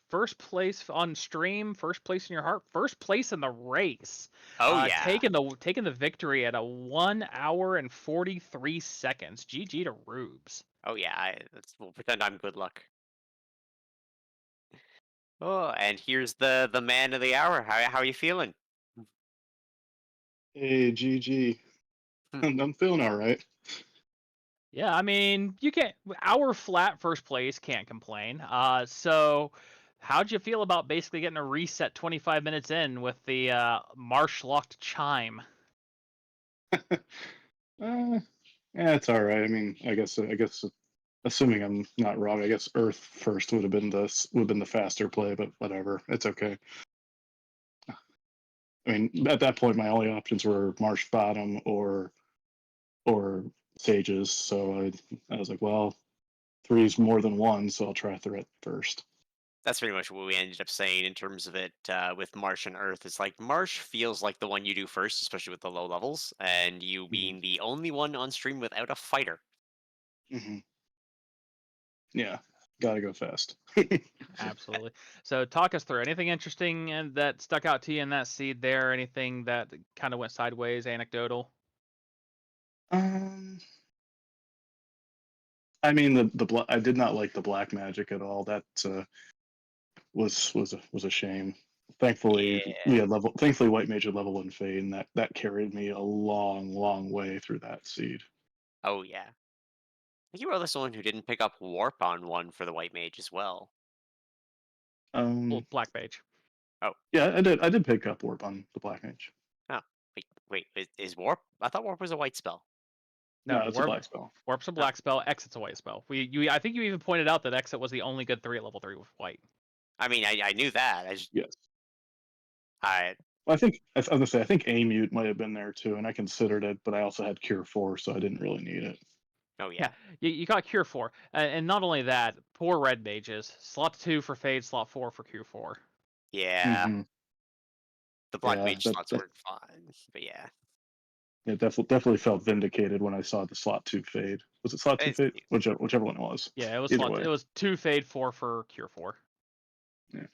Speaker 2: First place on stream, first place in your heart, first place in the race.
Speaker 1: Oh yeah.
Speaker 2: Taking the victory at a 1 hour and 43 seconds. GG to Rubes.
Speaker 1: Oh yeah. We'll pretend I'm good luck. Oh, and here's the man of the hour. How are you feeling?
Speaker 3: Hey, GG.
Speaker 1: Hmm.
Speaker 3: I'm feeling all right.
Speaker 2: Yeah, I mean, you can't. Our flat first place can't complain. So how'd you feel about basically getting a reset 25 minutes in with the marsh locked chime?
Speaker 3: Yeah, it's all right. I mean, I guess assuming I'm not wrong, I guess Earth first would have been the faster play, but whatever, it's okay. I mean, at that point, my only options were Marsh Bottom or Sages. So I was like, well, three's more than one, so I'll try threat first.
Speaker 1: That's pretty much what we ended up saying in terms of it with Marsh and Earth. It's like Marsh feels like the one you do first, especially with the low levels, and you
Speaker 3: hmm
Speaker 1: being the only one on stream without a fighter.
Speaker 3: hmm Yeah, gotta go fast.
Speaker 2: Absolutely. So talk us through anything interesting and that stuck out to you in that seed there. Anything that kind of went sideways, anecdotal.
Speaker 3: um, I mean I did not like the black magic at all. That was a shame. Thankfully,
Speaker 1: Yeah.
Speaker 3: Thankfully, White Mage had level 1 Fade, and that carried me a long way through that seed.
Speaker 1: Oh yeah. I think you were the one who didn't pick up Warp on one for the White Mage as well.
Speaker 2: Well,
Speaker 3: Um,
Speaker 2: black page.
Speaker 1: Oh,
Speaker 3: yeah, I did pick up Warp on the Black Mage.
Speaker 1: oh, wait, is Warp? I thought Warp was a white spell.
Speaker 3: No,
Speaker 2: No,
Speaker 3: it's a black spell.
Speaker 2: warp's a
Speaker 1: Oh,
Speaker 2: black spell, exit's a white spell. I think you even pointed out that exit was the only good 3 at level 3 with white.
Speaker 1: I mean, I knew that.
Speaker 3: Yes.
Speaker 1: I
Speaker 3: Well, I was gonna say I think Amute might have been there too, and I considered it, but I also had Cure 4, so I didn't really need it.
Speaker 1: oh
Speaker 2: Yeah,
Speaker 1: yeah,
Speaker 2: you got Cure 4. And not only that, poor red mages. Slot 2 for Fade, slot 4 for Cure 4.
Speaker 1: yeah.
Speaker 3: hmm
Speaker 1: The Black
Speaker 3: Yeah,
Speaker 1: Mage slots weren't fun, but yeah,
Speaker 3: it definitely felt vindicated when I saw the slot 2 Fade. Was it slot 2
Speaker 1: it's
Speaker 3: Fade? Whichever one it was.
Speaker 2: Yeah,
Speaker 3: Either way.
Speaker 2: it was 2 Fade, 4 for Cure 4.
Speaker 3: Yeah.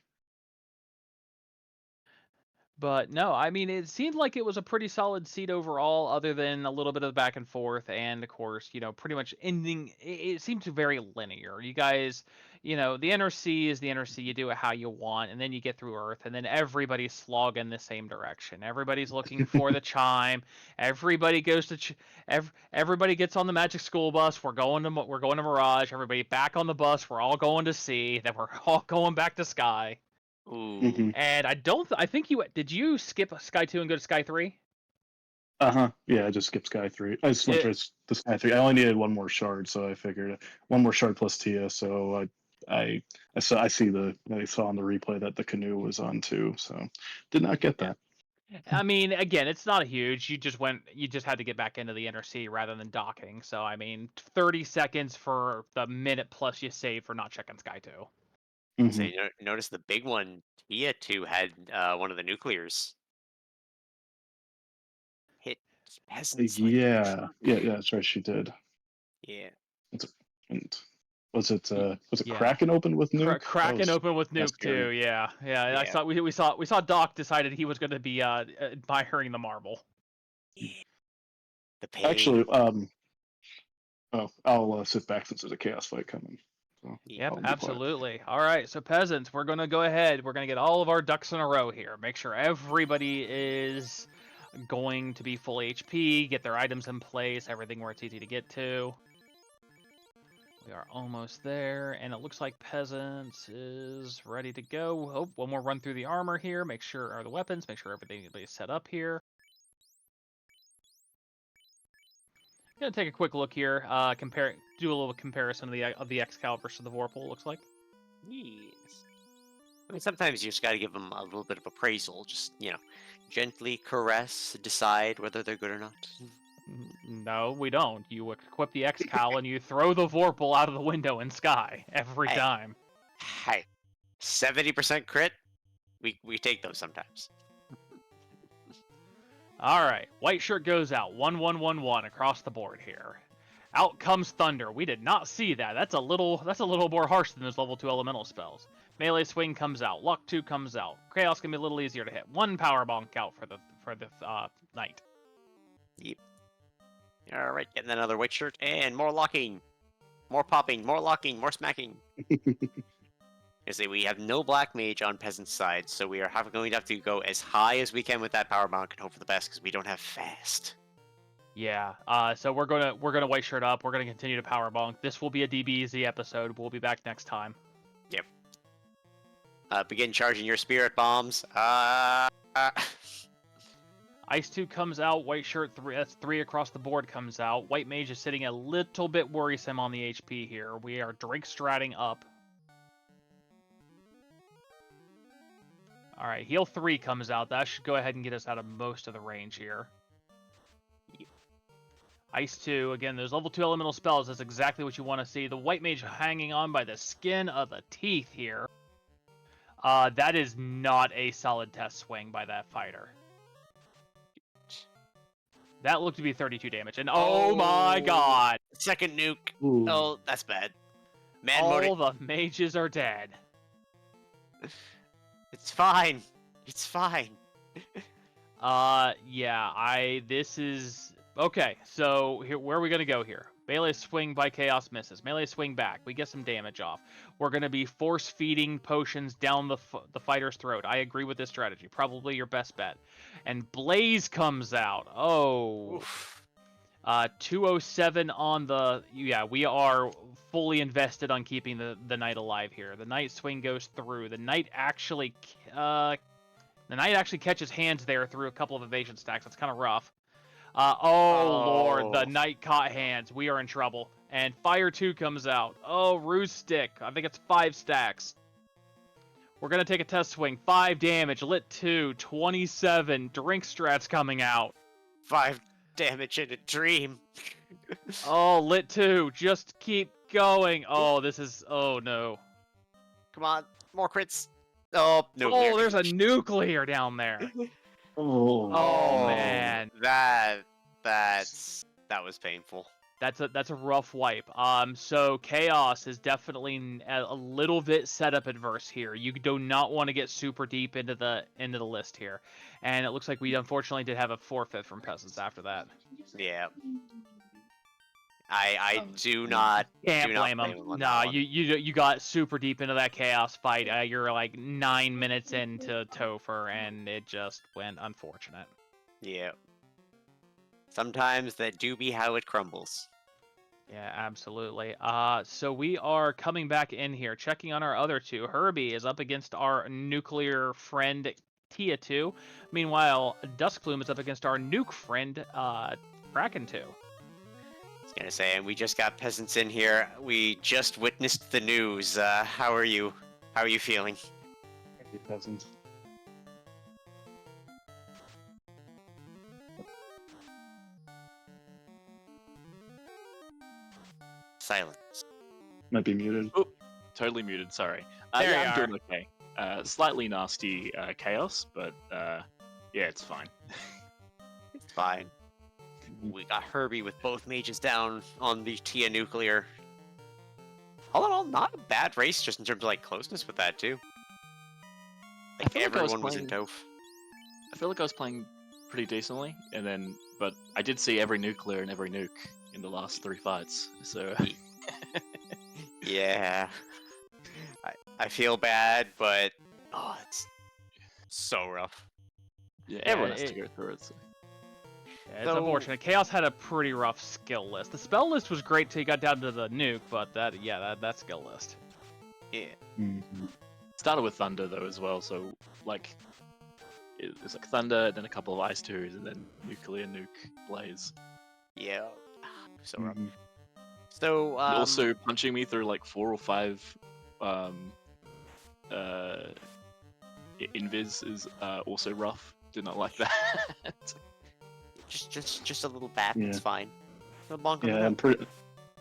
Speaker 2: But no, I mean, it seemed like it was a pretty solid seed overall, other than a little bit of back and forth, and of course, pretty much ending. It seemed to very linear. You guys, the NRC is the NRC. You do it how you want, and then you get through Earth, and then everybody's slogging the same direction. Everybody's looking for the chime. Everybody goes to. Everybody gets on the Magic School Bus. We're going to Mirage. Everybody back on the bus. We're all going to Sea. Then we're all going back to Sky.
Speaker 3: hmm
Speaker 1: ooh,
Speaker 2: And I think did you skip Sky 2 and go to Sky 3?
Speaker 3: Uh-huh. Yeah, I just skipped Sky 3. I just went
Speaker 2: It,
Speaker 3: to Sky 3. I only needed one more shard, so I figured one more shard plus Tia, so I see I saw on the replay that the canoe was on too, so did not get
Speaker 2: yeah.
Speaker 3: that.
Speaker 2: I mean, again, it's not huge. You just had to get back into the NRC rather than docking. So, I mean, 30 seconds for the minute plus you save for not checking Sky 2.
Speaker 1: so
Speaker 3: hmm
Speaker 1: notice the big one. Tia 2 had one of the nuclears hit peasants like
Speaker 3: yeah, that's right. She did.
Speaker 1: yeah.
Speaker 3: It's, and was it
Speaker 2: Yeah.
Speaker 3: Kraken open with nuke?
Speaker 2: Cracking open with
Speaker 3: That's
Speaker 2: Nuke too.
Speaker 3: scary.
Speaker 2: Yeah. Yeah. I
Speaker 1: Yeah.
Speaker 2: saw we saw Doc decided he was going to be admiring the marble.
Speaker 1: Yeah. The
Speaker 3: Actually,
Speaker 1: pain.
Speaker 3: oh, I'll sit back since there's a chaos fight coming, so
Speaker 1: Yeah.
Speaker 2: Yep,
Speaker 3: I'll be quiet.
Speaker 2: absolutely. All right, so peasants, we're going to go ahead. We're going to get all of our ducks in a row here. Make sure everybody is going to be full HP, get their items in place, everything where it's easy to get to. We are almost there, and it looks like peasants is ready to go. Oh, one more run through the armor here. Make sure, or the weapons, make sure everything is set up here. Gonna take a quick look here. Do a little comparison of the Excalibur to the Vorpal. Looks like.
Speaker 1: Yes. I mean, sometimes you just got to give them a little bit of appraisal. Just gently caress, decide whether they're good or not.
Speaker 2: No, we don't. You equip the X-Cal and you throw the Vorpal out of the window in Sky every
Speaker 1: Hey,
Speaker 2: time.
Speaker 1: hey, 70% crit. We take those sometimes.
Speaker 2: All right, white shirt goes out. 1-1-1-1 across the board here. Out comes Thunder. We did not see that. That's a little more harsh than those level 2 elemental spells. Melee swing comes out. Luck 2 comes out. Chaos can be a little easier to hit. 1 power bonk out for the knight.
Speaker 1: Yep. All right, getting another white shirt and more locking, more popping, more locking, more smacking. I say we have no black mage on peasant's side, so we are going to have to go as high as we can with that power bonk and hope for the best because we don't have fast.
Speaker 2: Yeah. So we're gonna white shirt up. We're gonna continue to power bonk. This will be a DBZ episode. We'll be back next time.
Speaker 1: Yep. Begin charging your spirit bombs.
Speaker 2: I Ice 2 comes out, white shirt 3, that's 3 across the board comes out. White mage is sitting a little bit worrisome on the HP here. We are drink stratting up. Alright, heal 3 comes out. That should go ahead and get us out of most of the range here. Ice 2, again, those level 2 elemental spells, that's exactly what you want to see. The white mage hanging on by the skin of the teeth here. That is not a solid test swing by that fighter. That looked to be 32 damage, and oh my god!
Speaker 1: Second nuke.
Speaker 3: Ooh.
Speaker 1: Oh, that's bad. Man
Speaker 2: All
Speaker 1: mode.
Speaker 2: the mages are dead.
Speaker 1: It's fine. It's fine.
Speaker 2: Yeah, this is... Okay, so here, where are we gonna go here? Melee swing by Chaos misses. Melee swing back. We get some damage off. We're gonna be force-feeding potions down the fighter's throat. I agree with this strategy. Probably your best bet. And Blaze comes out. Oh.
Speaker 1: Oof.
Speaker 2: 207 on the... Yeah, we are fully invested on keeping the knight alive here. The knight swing goes through. The knight actually... the knight actually catches hands there through a couple of evasion stacks. That's kind of rough. Oh lord, the knight caught hands. We are in trouble. And Fire 2 comes out. Oh, Ruse Stick. I think it's 5 stacks. We're going to take a test swing. 5 damage. Lit 2. 27. Drink Strat's coming out.
Speaker 1: 5 damage in a dream.
Speaker 2: Oh, Lit 2. Just keep going. Oh, this is... Oh, no.
Speaker 1: Come on. More crits. Oh, no.
Speaker 2: Oh, there's a nuclear down there. Oh, man.
Speaker 1: That was painful.
Speaker 2: That's a rough wipe. So Chaos is definitely a little bit setup adverse here. You do not want to get super deep into the list here, and it looks like we unfortunately did have a forfeit from Peasants after that.
Speaker 1: Yeah. I do not
Speaker 2: Can't
Speaker 1: do not
Speaker 2: blame him.
Speaker 1: on
Speaker 2: Nah,
Speaker 1: that one.
Speaker 2: you got super deep into that Chaos fight. You're like 9 minutes into Topher, and it just went unfortunate.
Speaker 1: Yeah. Sometimes that do be how it crumbles.
Speaker 2: Yeah, absolutely. So we are coming back in here, checking on our other two. Herbie is up against our nuclear friend Tia 2. Meanwhile, Duskplume is up against our nuke friend Kraken 2.
Speaker 1: I was gonna say, and we just got peasants in here. We just witnessed the news. How are you? How are you feeling?
Speaker 3: Peasants.
Speaker 1: Silence.
Speaker 3: Might be muted.
Speaker 4: Oh, totally muted. Sorry.
Speaker 2: There you
Speaker 4: I'm
Speaker 2: are.
Speaker 4: doing okay. Slightly nasty chaos, but yeah, it's fine.
Speaker 1: It's fine. We got Herbie with both mages down on the Tia nuclear. All in all, not a bad race, just in terms of like closeness with that too. Like
Speaker 4: feel like I was
Speaker 1: everyone was in
Speaker 4: playing-
Speaker 1: Toph.
Speaker 4: I feel like I was playing pretty decently, but I did see every nuclear and every nuke in the last 3 fights. So
Speaker 1: Yeah. I feel bad, but oh, it's so rough.
Speaker 4: yeah, everyone
Speaker 2: Yeah,
Speaker 4: has to go through it. So.
Speaker 2: Yeah, it's
Speaker 1: So-
Speaker 2: unfortunate. Chaos had a pretty rough skill list. The spell list was great till you got down to the nuke, but that skill list.
Speaker 1: Yeah.
Speaker 3: Mhm.
Speaker 4: Started with Thunder though as well, so like it was like Thunder, then a couple of Ice 2s, and then Nuclear, Nuke, Blaze.
Speaker 1: Yeah. So rough.
Speaker 3: Mhm.
Speaker 1: So
Speaker 4: Also punching me through like 4 or 5 invis is also rough. Did not like that.
Speaker 1: just a little bat.
Speaker 3: Yeah.
Speaker 1: It's fine. The bonk
Speaker 3: Yeah,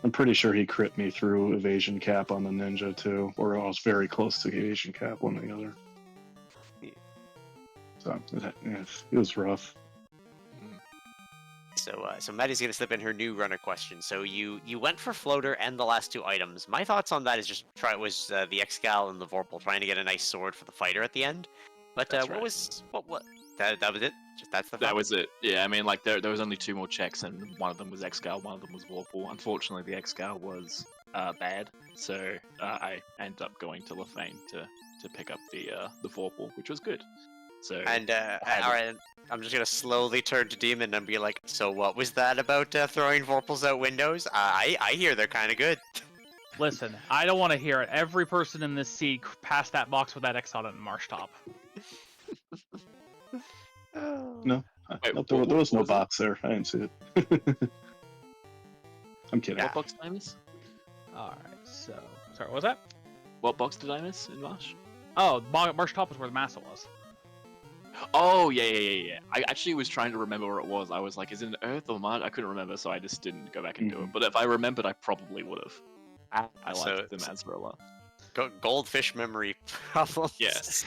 Speaker 3: I'm pretty sure he crit me through evasion cap on the ninja too, or I was very close to evasion cap, one or the other.
Speaker 1: Yeah.
Speaker 3: So yeah, it was rough.
Speaker 1: So Maddie's gonna slip in her new runner question. So you went for floater and the last 2 items. My thoughts on that is just the Excal and the Vorpal trying to get a nice sword for the fighter at the end. But
Speaker 4: That's
Speaker 1: what
Speaker 4: right.
Speaker 1: was that was it? Just that's the
Speaker 4: That
Speaker 1: thought?
Speaker 4: was it. Yeah, I mean, like there was only 2 more checks, and one of them was Excal, one of them was Vorpal. Unfortunately, the Excal was bad, so I ended up going to Lefane to pick up the Vorpal, which was good. So
Speaker 1: And
Speaker 4: had-
Speaker 1: alright, I'm just gonna slowly turn to Demon and be like, so what was that about throwing Vorpals out windows? I hear they're kind of good.
Speaker 2: Listen, I don't want to hear it. Every person in this seat passed that box with that X on it in Marsh Top.
Speaker 3: No.
Speaker 4: Wait,
Speaker 3: Nope, there was no
Speaker 4: was it?
Speaker 3: box there. I didn't see it. I'm kidding.
Speaker 1: Yeah.
Speaker 4: What box did I miss?
Speaker 2: All right, so sorry, what was that?
Speaker 4: What box did I miss in Marsh?
Speaker 2: Oh, Marsh Top was where the massa was.
Speaker 4: Oh, yeah. I actually was trying to remember where it was. I was like, is it an Earth or Mars? I couldn't remember, so I just didn't go back and do it. But if I remembered, I probably would have. I
Speaker 1: So
Speaker 4: liked the Mazda a lot.
Speaker 1: goldfish memory problems.
Speaker 4: Yes.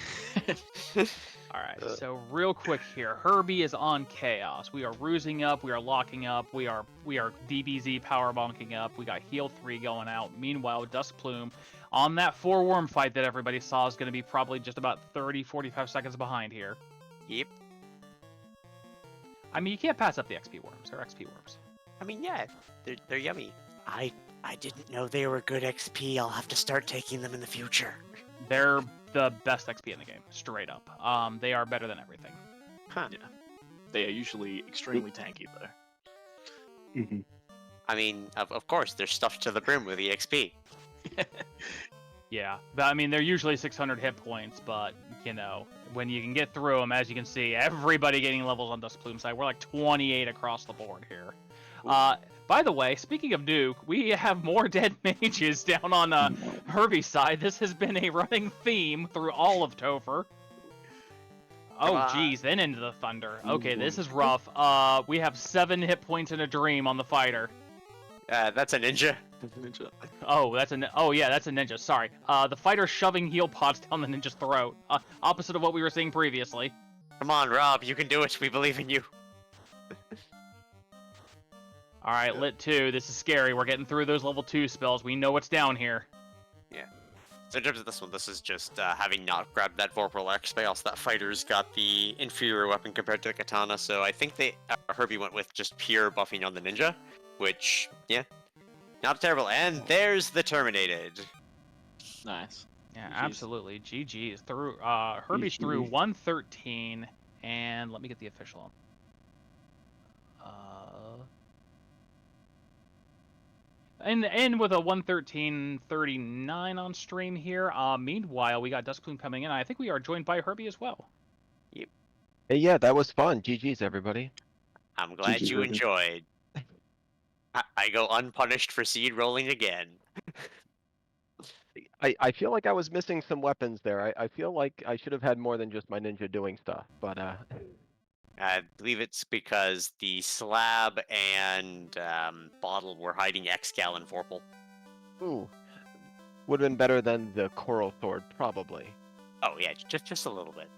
Speaker 2: All right, so real quick here, Herbie is on Chaos. We are rusing up, we are locking up, we are DBZ power bonking up. We got Heal 3 going out. Meanwhile, Dusk Plume on that 4-worm fight that everybody saw is going to be probably just about 30-45 seconds behind here.
Speaker 1: Yep.
Speaker 2: I mean, you can't pass up the XP worms. They're XP worms.
Speaker 1: I mean, yeah, they're yummy. I didn't know they were good XP. I'll have to start taking them in the future.
Speaker 2: They're the best XP in the game, straight up. They are better than everything.
Speaker 1: Huh.
Speaker 4: Yeah. They are usually extremely tanky, though.
Speaker 3: Mm-hmm.
Speaker 1: I mean, of course, they're stuffed to the brim with EXP.
Speaker 2: Yeah, but I mean, they're usually 600 hit points, but, you know, when you can get through them, as you can see, everybody getting levels on Dusk Plume side. We're like 28 across the board here. By the way, speaking of Duke, we have more dead mages down on Herbie's side. This has been a running theme through all of Topher. Oh, geez, then into the Thunder. Okay, this is rough. We have 7 hit points in a dream on the fighter.
Speaker 1: That's a ninja.
Speaker 2: Oh, that's a ninja. Sorry. The fighter shoving heal pods down the ninja's throat. Opposite of what we were seeing previously.
Speaker 1: Come on, Rob, you can do it. We believe in you.
Speaker 2: All right, Lit 2. This is scary. We're getting through those level 2 spells. We know what's down here.
Speaker 1: Yeah. So in terms of this one, this is just having not grabbed that Vorpal XP. Also, that fighter's got the inferior weapon compared to the katana. So I think Herbie went with just pure buffing on the ninja, which, yeah, not terrible. And there's the Terminated.
Speaker 4: Nice.
Speaker 2: Yeah,
Speaker 4: GG's.
Speaker 2: absolutely. GG's. Through Herbie's through 113, and let me get the official. And with a 113.39 on stream here. Meanwhile, we got Dusk Plume coming in. I think we are joined by Herbie as well.
Speaker 5: Hey, yeah, that was fun. GG's, everybody.
Speaker 1: I'm glad
Speaker 3: GG,
Speaker 1: you
Speaker 3: Herbie.
Speaker 1: enjoyed. I go unpunished for seed rolling again.
Speaker 5: I feel like I was missing some weapons there. I feel like I should have had more than just my ninja doing stuff, but
Speaker 1: I believe it's because the slab and bottle were hiding Excal and Vorpal.
Speaker 5: ooh, would have been better than the coral sword, probably.
Speaker 1: Oh yeah, just a little bit.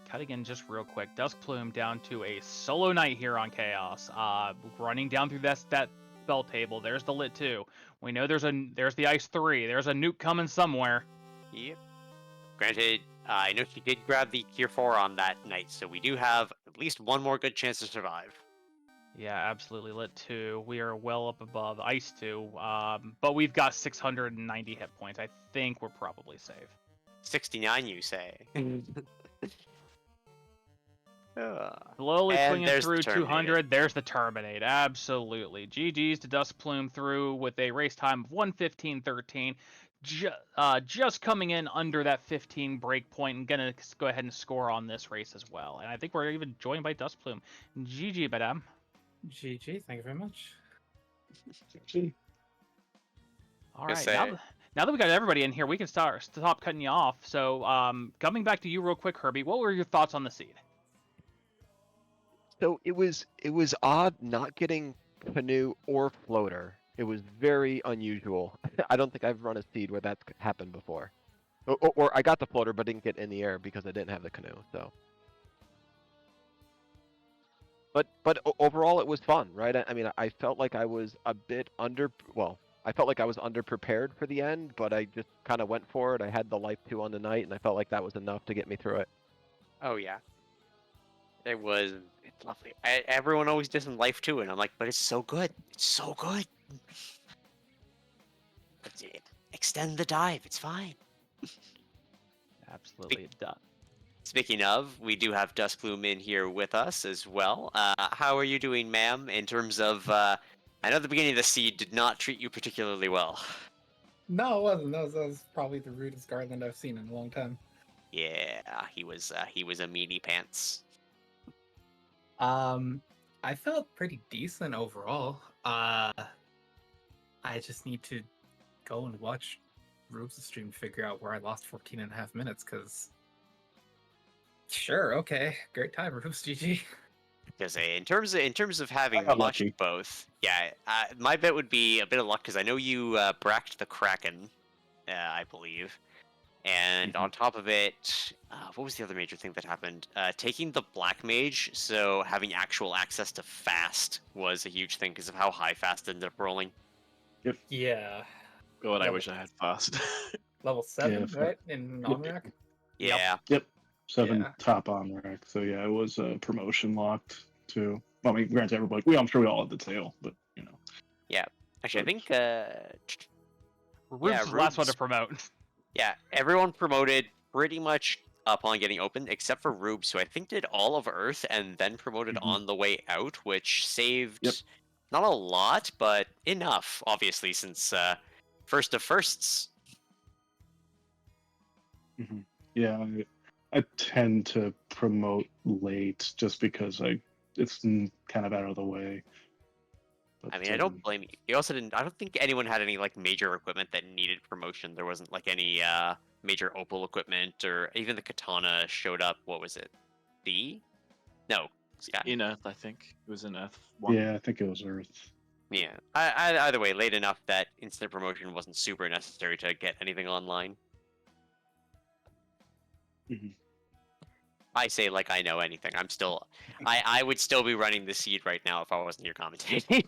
Speaker 2: Cutting in just real quick. Dusk Plume down to a solo knight here on Chaos. Running down through that spell table. There's the Lit 2. We know there's the Ice 3. There's a nuke coming somewhere.
Speaker 1: Yep. Granted, I know she did grab the Tier 4 on that night, so we do have at least one more good chance to survive.
Speaker 2: Yeah, absolutely. Lit 2. We are well up above Ice 2. But we've got 690 hit points. I think we're probably safe.
Speaker 1: 69, you say?
Speaker 2: Slowly
Speaker 1: And
Speaker 2: swinging
Speaker 1: there's the
Speaker 2: through
Speaker 1: Terminator.
Speaker 2: 200. There's the Terminate. Absolutely. GG's to Dusk Plume through with a race time of 1:15.13. Just coming in under that 15 break point and gonna go ahead and score on this race as well. And I think we're even joined by Dusk Plume. GG, madame.
Speaker 6: GG, thank you very much.
Speaker 2: All
Speaker 1: Yes,
Speaker 2: right, now that we got everybody in here, we can stop cutting you off. So, coming back to you real quick, Herbie, what were your thoughts on the seed?
Speaker 5: So it was odd not getting canoe or floater. It was very unusual. I don't think I've run a seed where that's happened before. Or I got the floater but didn't get in the air because I didn't have the canoe. So. But overall it was fun, right? I mean, I felt like I was a bit I felt like I was underprepared for the end, but I just kind of went for it. I had the life 2 on the night, and I felt like that was enough to get me through it.
Speaker 1: Oh yeah. It's lovely. Everyone always does in life too, and I'm like, but it's so good. It's so good. Extend the dive. It's fine.
Speaker 2: Absolutely done.
Speaker 1: Speaking of, we do have Dusk Plume in here with us as well. How are you doing, ma'am, in terms of, I know the beginning of the seed did not treat you particularly well.
Speaker 6: No, it wasn't. That was probably the rudest Garland I've seen in a long time.
Speaker 1: Yeah, he was a meanie pants.
Speaker 6: I felt pretty decent overall. I just need to go and watch Rube's stream to figure out where I lost 14 and a half minutes, because sure, okay, great time, Rube's GG.
Speaker 1: Because in terms of having
Speaker 3: got
Speaker 1: watched
Speaker 3: lucky.
Speaker 1: both, yeah, my bet would be a bit of luck because I know you bracked the Kraken, I believe, and on top of it, what was the other major thing that happened? Taking the Black Mage, so having actual access to fast was a huge thing because of how high fast ended up rolling.
Speaker 6: Yeah,
Speaker 4: God, I
Speaker 6: Level-
Speaker 4: wish I had fast.
Speaker 6: level 7,
Speaker 3: Yeah,
Speaker 6: right? In on-rack?
Speaker 2: Yep.
Speaker 1: Yeah.
Speaker 3: Yep. 7
Speaker 6: Yeah.
Speaker 3: top on rack. So yeah, it was promotion locked too. Well, I mean, granted, everybody. I'm sure we all had the tail, but you know.
Speaker 1: Yeah. Actually, I think
Speaker 2: Rube's was the last one to
Speaker 1: Rube's-
Speaker 2: promote.
Speaker 1: yeah, everyone promoted pretty much upon getting open, except for Rube, who I think did all of Earth and then promoted
Speaker 3: Mhm.
Speaker 1: on the way out, which saved
Speaker 3: Yep.
Speaker 1: not a lot, but enough, obviously, since first of firsts.
Speaker 3: Yeah, I tend to promote late just because it's kind of out of the way. But,
Speaker 1: I mean, I don't blame you. You also didn't. I don't think anyone had any like major equipment that needed promotion. There wasn't like any major opal equipment, or even the katana showed up. What was it? D? No. Yeah.
Speaker 4: In Earth, I think it was in Earth 1.
Speaker 3: Yeah, I think it was Earth.
Speaker 1: Yeah. Either way, late enough that instant promotion wasn't super necessary to get anything online.
Speaker 3: Mhm.
Speaker 1: I say like I know anything. I'm still. I would still be running the seed right now if I wasn't here commentating.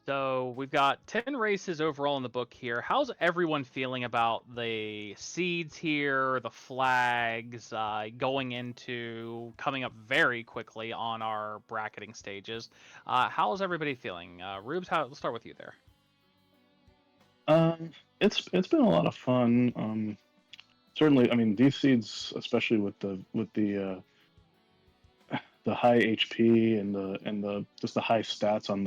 Speaker 2: So we've got 10 races overall in the book here. How's everyone feeling about the seeds here, the flags, going into coming up very quickly on our bracketing stages? How's everybody feeling? Rubes, let's start with you there.
Speaker 3: It's been a lot of fun. Certainly, I mean, these seeds, especially with the high HP and the just the high stats on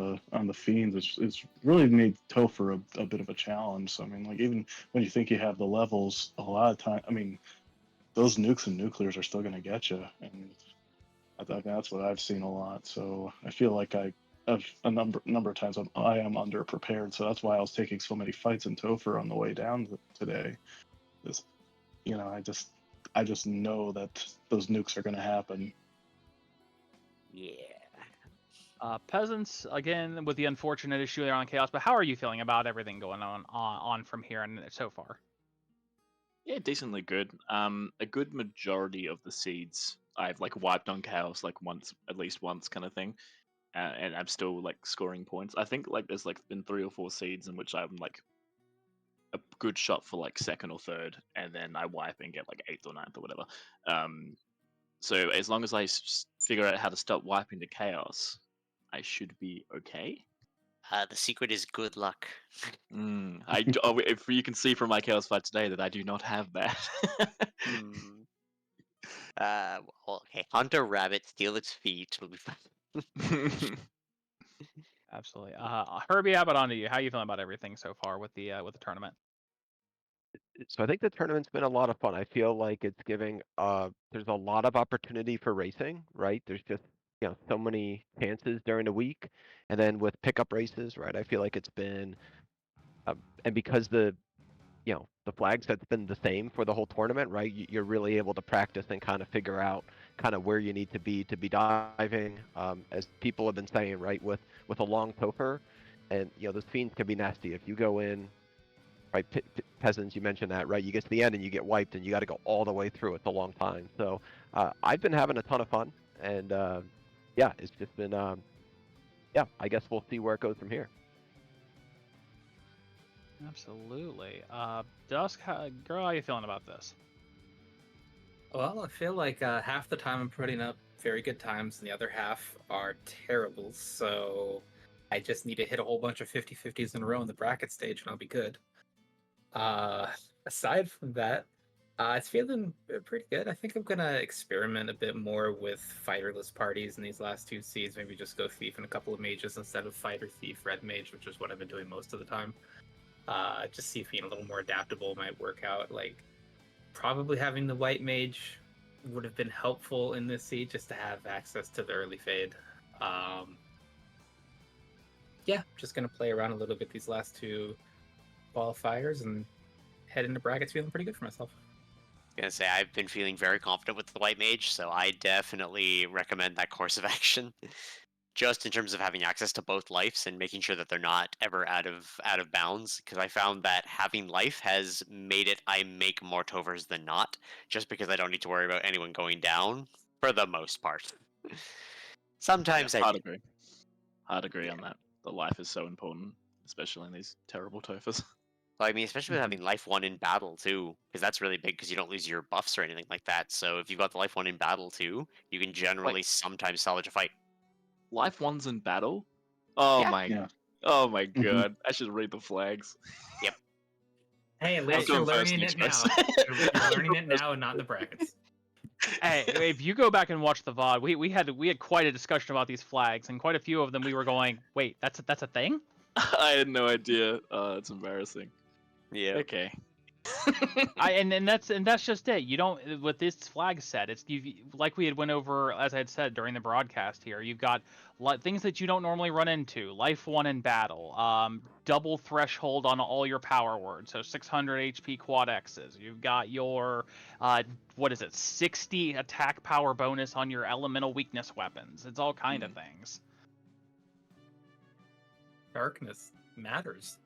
Speaker 3: the fiends, it's really made Topher a bit of a challenge. So I mean, like even when you think you have the levels, a lot of time, I mean, those nukes and nuclears are still going to get you, and that's what I've seen a lot. So I feel like I have a number of times I am underprepared. So that's why I was taking so many fights in Topher on the way down today. This, you know, I just know that those nukes are going to happen.
Speaker 1: Yeah.
Speaker 2: Peasants, again, with the unfortunate issue there on Chaos, but how are you feeling about everything going on from here and so far?
Speaker 4: Yeah, decently good. A good majority of the seeds I've like wiped on Chaos like once, at least once, kind of thing, and I'm still like scoring points. I think like there's like been 3 or 4 seeds in which I'm like a good shot for like second or third, and then I wipe and get like 8th or 9th or whatever. So as long as I figure out how to stop wiping to Chaos, I should be okay.
Speaker 1: The secret is good luck.
Speaker 4: If you can see from my Chaos fight today that I do not have that.
Speaker 1: Hmm. Well, okay. Hunter rabbit, steal its feet. It'll be fine.
Speaker 2: Absolutely. Herbie, how about on to you? How are you feeling about everything so far with the tournament?
Speaker 5: So I think the tournament's been a lot of fun. I feel like it's giving there's a lot of opportunity for racing, right? There's just so many chances during the week, and then with pickup races, right? I feel like it's been and because the flag set's been the same for the whole tournament, right? You're really able to practice and kind of figure out kind of where you need to be diving. As people have been saying, right, with a long topher, and those fiends can be nasty if you go in. Right, peasants, you mentioned that, right? You get to the end and you get wiped, and you got to go all the way through. It's a long time. So I've been having a ton of fun, and yeah, it's just been, yeah. I guess we'll see where it goes from here.
Speaker 2: Absolutely. Dusk, girl, how are you feeling about this?
Speaker 6: Well, I feel like half the time I'm putting up very good times, and the other half are terrible. So I just need to hit a whole bunch of 50-50s in a row in the bracket stage, and I'll be good. Aside from that, it's feeling pretty good. I think I'm gonna experiment a bit more with fighterless parties in these last 2 seeds. Maybe just go thief and a couple of mages instead of fighter thief red mage, which is what I've been doing most of the time. Just see if being a little more adaptable might work out. Like probably having the white mage would have been helpful in this seed just to have access to the early fade. Yeah, just gonna play around a little bit these last two qualifiers and head into brackets feeling pretty good for myself.
Speaker 1: Gonna say I've been feeling very confident with the white mage, so I definitely recommend that course of action. Just in terms of having access to both lives and making sure that they're not ever out of bounds, because I found that having life has made it I make more tovers than not, just because I don't need to worry about anyone going down for the most part. Sometimes
Speaker 4: Yeah,
Speaker 1: I
Speaker 4: hard
Speaker 1: do.
Speaker 4: agree. Hard agree
Speaker 1: Yeah.
Speaker 4: on that. The life is so important, especially in these terrible tofers.
Speaker 1: Well, I mean, especially with having life one in battle too, because that's really big because you don't lose your buffs or anything like that. So if you've got the life one in battle too, you can generally
Speaker 4: Wait,
Speaker 1: sometimes salvage a fight.
Speaker 4: life one's in battle? Oh
Speaker 1: Yeah.
Speaker 4: my,
Speaker 3: Yeah.
Speaker 4: oh my
Speaker 3: Mhm.
Speaker 4: god! I should read the flags.
Speaker 1: Yep.
Speaker 6: Hey, at
Speaker 4: I'm
Speaker 6: least you're
Speaker 4: doing first
Speaker 6: learning
Speaker 4: things
Speaker 6: it now.
Speaker 4: first.
Speaker 6: You're learning it now and not in the brackets.
Speaker 2: Hey, if you go back and watch the VOD, we had quite a discussion about these flags, and quite a few of them we were going, wait, that's a thing?
Speaker 4: I had no idea. It's embarrassing.
Speaker 1: Yeah.
Speaker 4: Okay.
Speaker 2: And that's just it. You don't with this flag set. It's you like we had went over as I had said during the broadcast here. You've got things that you don't normally run into. Life one in battle. Double threshold on all your power words. So 600 HP quad X's. You've got your what is it? 60 attack power bonus on your elemental weakness weapons. It's all kind of things.
Speaker 6: Darkness matters.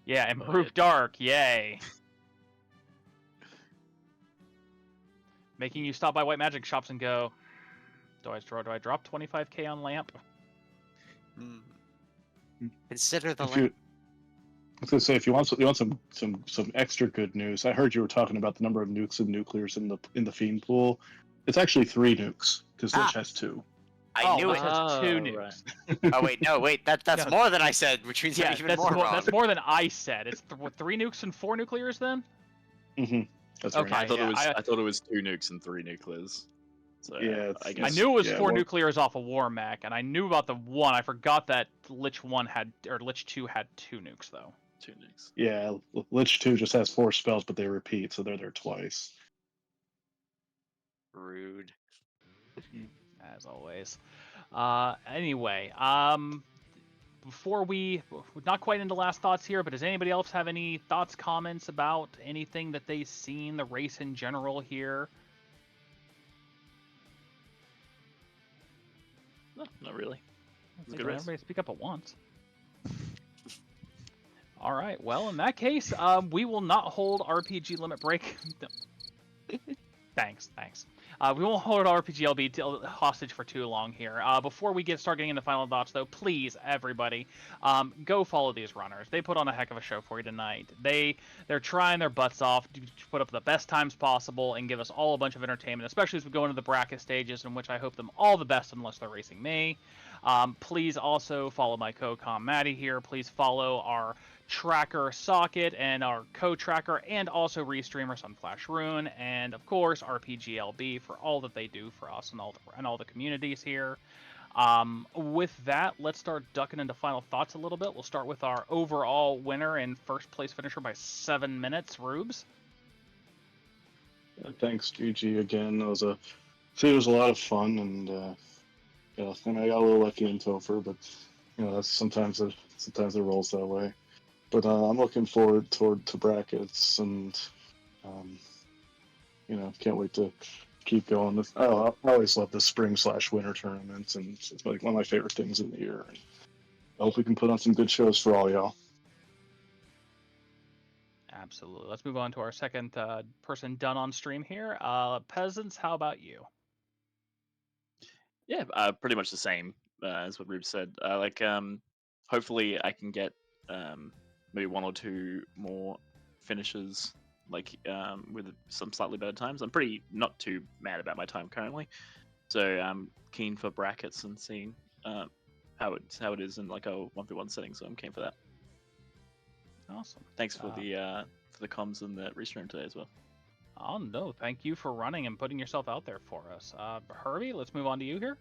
Speaker 2: Yeah,
Speaker 4: Oh,
Speaker 2: improved dark. Yay. Making you stop by white magic shops and go, do I drop 25k on lamp?
Speaker 1: Mm. Consider the
Speaker 3: If you, I was gonna say, if you want some extra good news, I heard you were talking about the number of nukes and nuclears in the fiend pool. It's actually 3 nukes because Lich has 2.
Speaker 1: I knew
Speaker 2: Lich
Speaker 1: it.
Speaker 2: has 2
Speaker 4: right.
Speaker 2: nukes.
Speaker 1: Oh wait, that's
Speaker 2: No.
Speaker 1: more than I said, which means
Speaker 2: Yeah,
Speaker 1: I'm even
Speaker 2: that's
Speaker 1: more wrong.
Speaker 2: that's more than I said. It's 3 nukes and 4 nuclears then?
Speaker 3: Mm-hmm. That's
Speaker 2: Okay.
Speaker 3: right.
Speaker 4: I thought
Speaker 2: yeah,
Speaker 4: I thought it was 2 nukes and 3 nuclears. So
Speaker 3: Yeah,
Speaker 4: I
Speaker 2: I
Speaker 4: guess
Speaker 2: knew it was
Speaker 3: yeah,
Speaker 2: 4
Speaker 3: well-
Speaker 2: nuclears off of War Mech, and I knew about the one. I forgot that Lich 1 had, or Lich 2 had 2 nukes though.
Speaker 4: 2 nukes.
Speaker 3: Yeah, Lich 2 just has 4 spells, but they repeat, so they're there twice.
Speaker 1: Rude.
Speaker 2: As always. Anyway, before we're not quite into last thoughts here, but does anybody else have any thoughts, comments about anything that they've seen, the race in general here?
Speaker 4: No, not really. It's a
Speaker 2: Hey,
Speaker 4: good
Speaker 2: don't
Speaker 4: race.
Speaker 2: everybody speak up at once. All right. Well, in that case, we will not hold RPG limit break. Thanks. We won't hold RPG LB hostage for too long here. Before we start getting into final thoughts, though, please, everybody, go follow these runners. They put on a heck of a show for you tonight. They're trying their butts off to put up the best times possible and give us all a bunch of entertainment, especially as we go into the bracket stages, in which I hope them all the best unless they're racing me. Please also follow my co-com Maddie here. Please follow our tracker Socket and our co-tracker, and also Restreamer Sunflash Rune, and of course RPGLB for all that they do for us and all the communities here. With that, let's start ducking into final thoughts a little bit. We'll start with our overall winner and first place finisher by 7 minutes, Rubes.
Speaker 3: Thanks, GG again. It was a lot of fun, and yeah, and I got a little lucky in Topher, but that's sometimes it rolls that way. But I'm looking forward to brackets, and can't wait to keep going. I always love the spring/winter tournaments, and it's like one of my favorite things in the year. And I hope we can put on some good shows for all y'all.
Speaker 2: Absolutely. Let's move on to our second person done on stream here. Peasants, how about you?
Speaker 4: Yeah, pretty much the same as what Rube said. Hopefully I can get maybe 1 or 2 more finishes, with some slightly better times. I'm pretty not too mad about my time currently, so I'm keen for brackets and seeing how it is in like a 1v1 setting. So I'm keen for that.
Speaker 2: Awesome.
Speaker 4: Thanks for the comms and the restream today as well.
Speaker 2: Oh, no. Thank you for running and putting yourself out there for us. Herbie, let's move on to you here.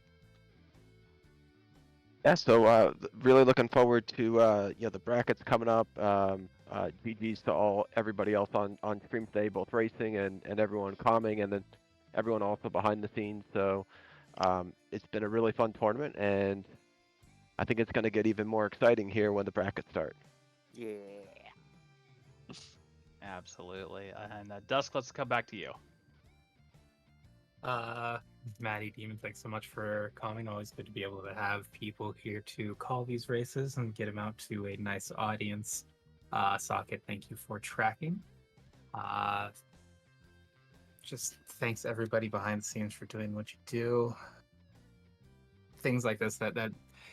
Speaker 5: Yeah, so really looking forward to the brackets coming up. GG's to everybody else on stream today, both racing and everyone calming, and then everyone also behind the scenes. So it's been a really fun tournament, and I think it's going to get even more exciting here when the brackets start.
Speaker 1: Yeah.
Speaker 2: Absolutely. And Dusk, let's come back to you.
Speaker 6: Maddie Demon, thanks so much for coming. Always good to be able to have people here to call these races and get them out to a nice audience. Socket, thank you for tracking. Just thanks everybody behind the scenes for doing what you do. Things like this that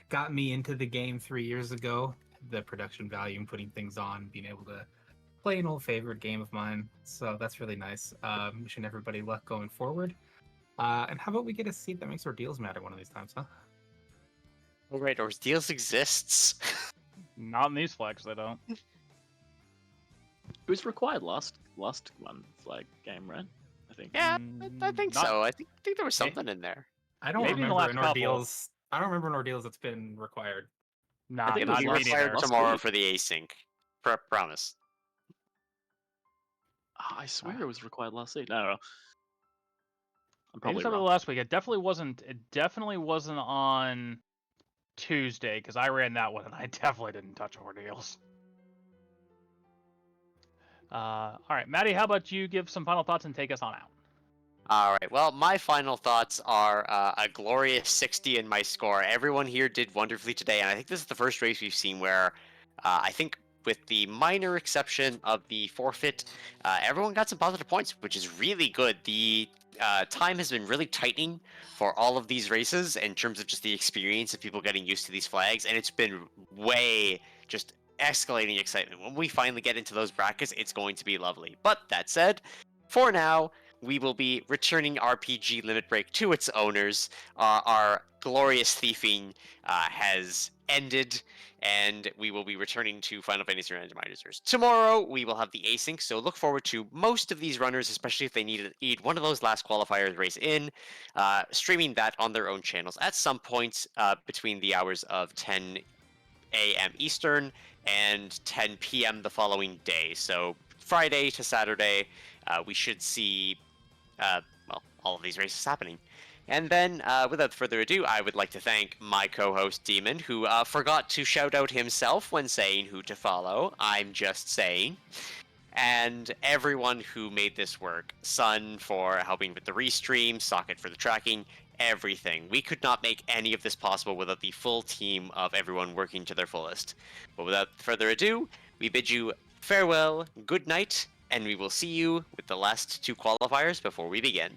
Speaker 6: got me into the game 3 years ago. The production value and putting things on, being able to play an old favorite game of mine. So that's really nice. Wishing everybody luck going forward. And how about we get a seat that makes ordeals matter one of these times, huh?
Speaker 1: All right, ordeals exists.
Speaker 2: Not in these flags, they don't.
Speaker 4: It was required last one flag game, right? I think.
Speaker 1: Yeah, I think
Speaker 2: Not-
Speaker 1: so. I think there was something in there.
Speaker 6: I don't
Speaker 2: Maybe in the
Speaker 6: remember
Speaker 2: last
Speaker 6: an
Speaker 2: couple.
Speaker 6: ordeals. I don't remember an ordeals that's been required.
Speaker 2: Nah,
Speaker 4: think it
Speaker 2: not
Speaker 4: was
Speaker 1: Be
Speaker 2: me
Speaker 4: last-
Speaker 2: neither.
Speaker 1: required
Speaker 4: last
Speaker 1: tomorrow
Speaker 4: week.
Speaker 1: for the async. Promise.
Speaker 4: I swear it was required last season. I don't know. I'm
Speaker 2: Maybe
Speaker 4: probably
Speaker 2: some of the
Speaker 4: wrong.
Speaker 2: last week. It definitely wasn't. It definitely wasn't on Tuesday because I ran that one and I definitely didn't touch ordeals. All right, Maddie, how about you give some final thoughts and take us on out?
Speaker 1: All right. Well, my final thoughts are a glorious 60 in my score. Everyone here did wonderfully today, and I think this is the first race we've seen where I think, with the minor exception of the forfeit, everyone got some positive points, which is really good. The time has been really tightening for all of these races in terms of just the experience of people getting used to these flags, and it's been way just escalating excitement. When we finally get into those brackets, it's going to be lovely. But that said, for now, we will be returning RPG Limit Break to its owners. Our glorious thieving has ended, and we will be returning to Final Fantasy Randomizers. Tomorrow, we will have the async, so look forward to most of these runners, especially if they need one of those last qualifiers race in, streaming that on their own channels at some point between the hours of 10 a.m. Eastern and 10 p.m. the following day. So Friday to Saturday, we should see all of these races happening. And then, without further ado, I would like to thank my co-host Demon, who forgot to shout out himself when saying who to follow. I'm just saying. And everyone who made this work. Sun for helping with the restream, Socket for the tracking, everything. We could not make any of this possible without the full team of everyone working to their fullest. But without further ado, we bid you farewell, good night, and we will see you with the last two qualifiers before we begin.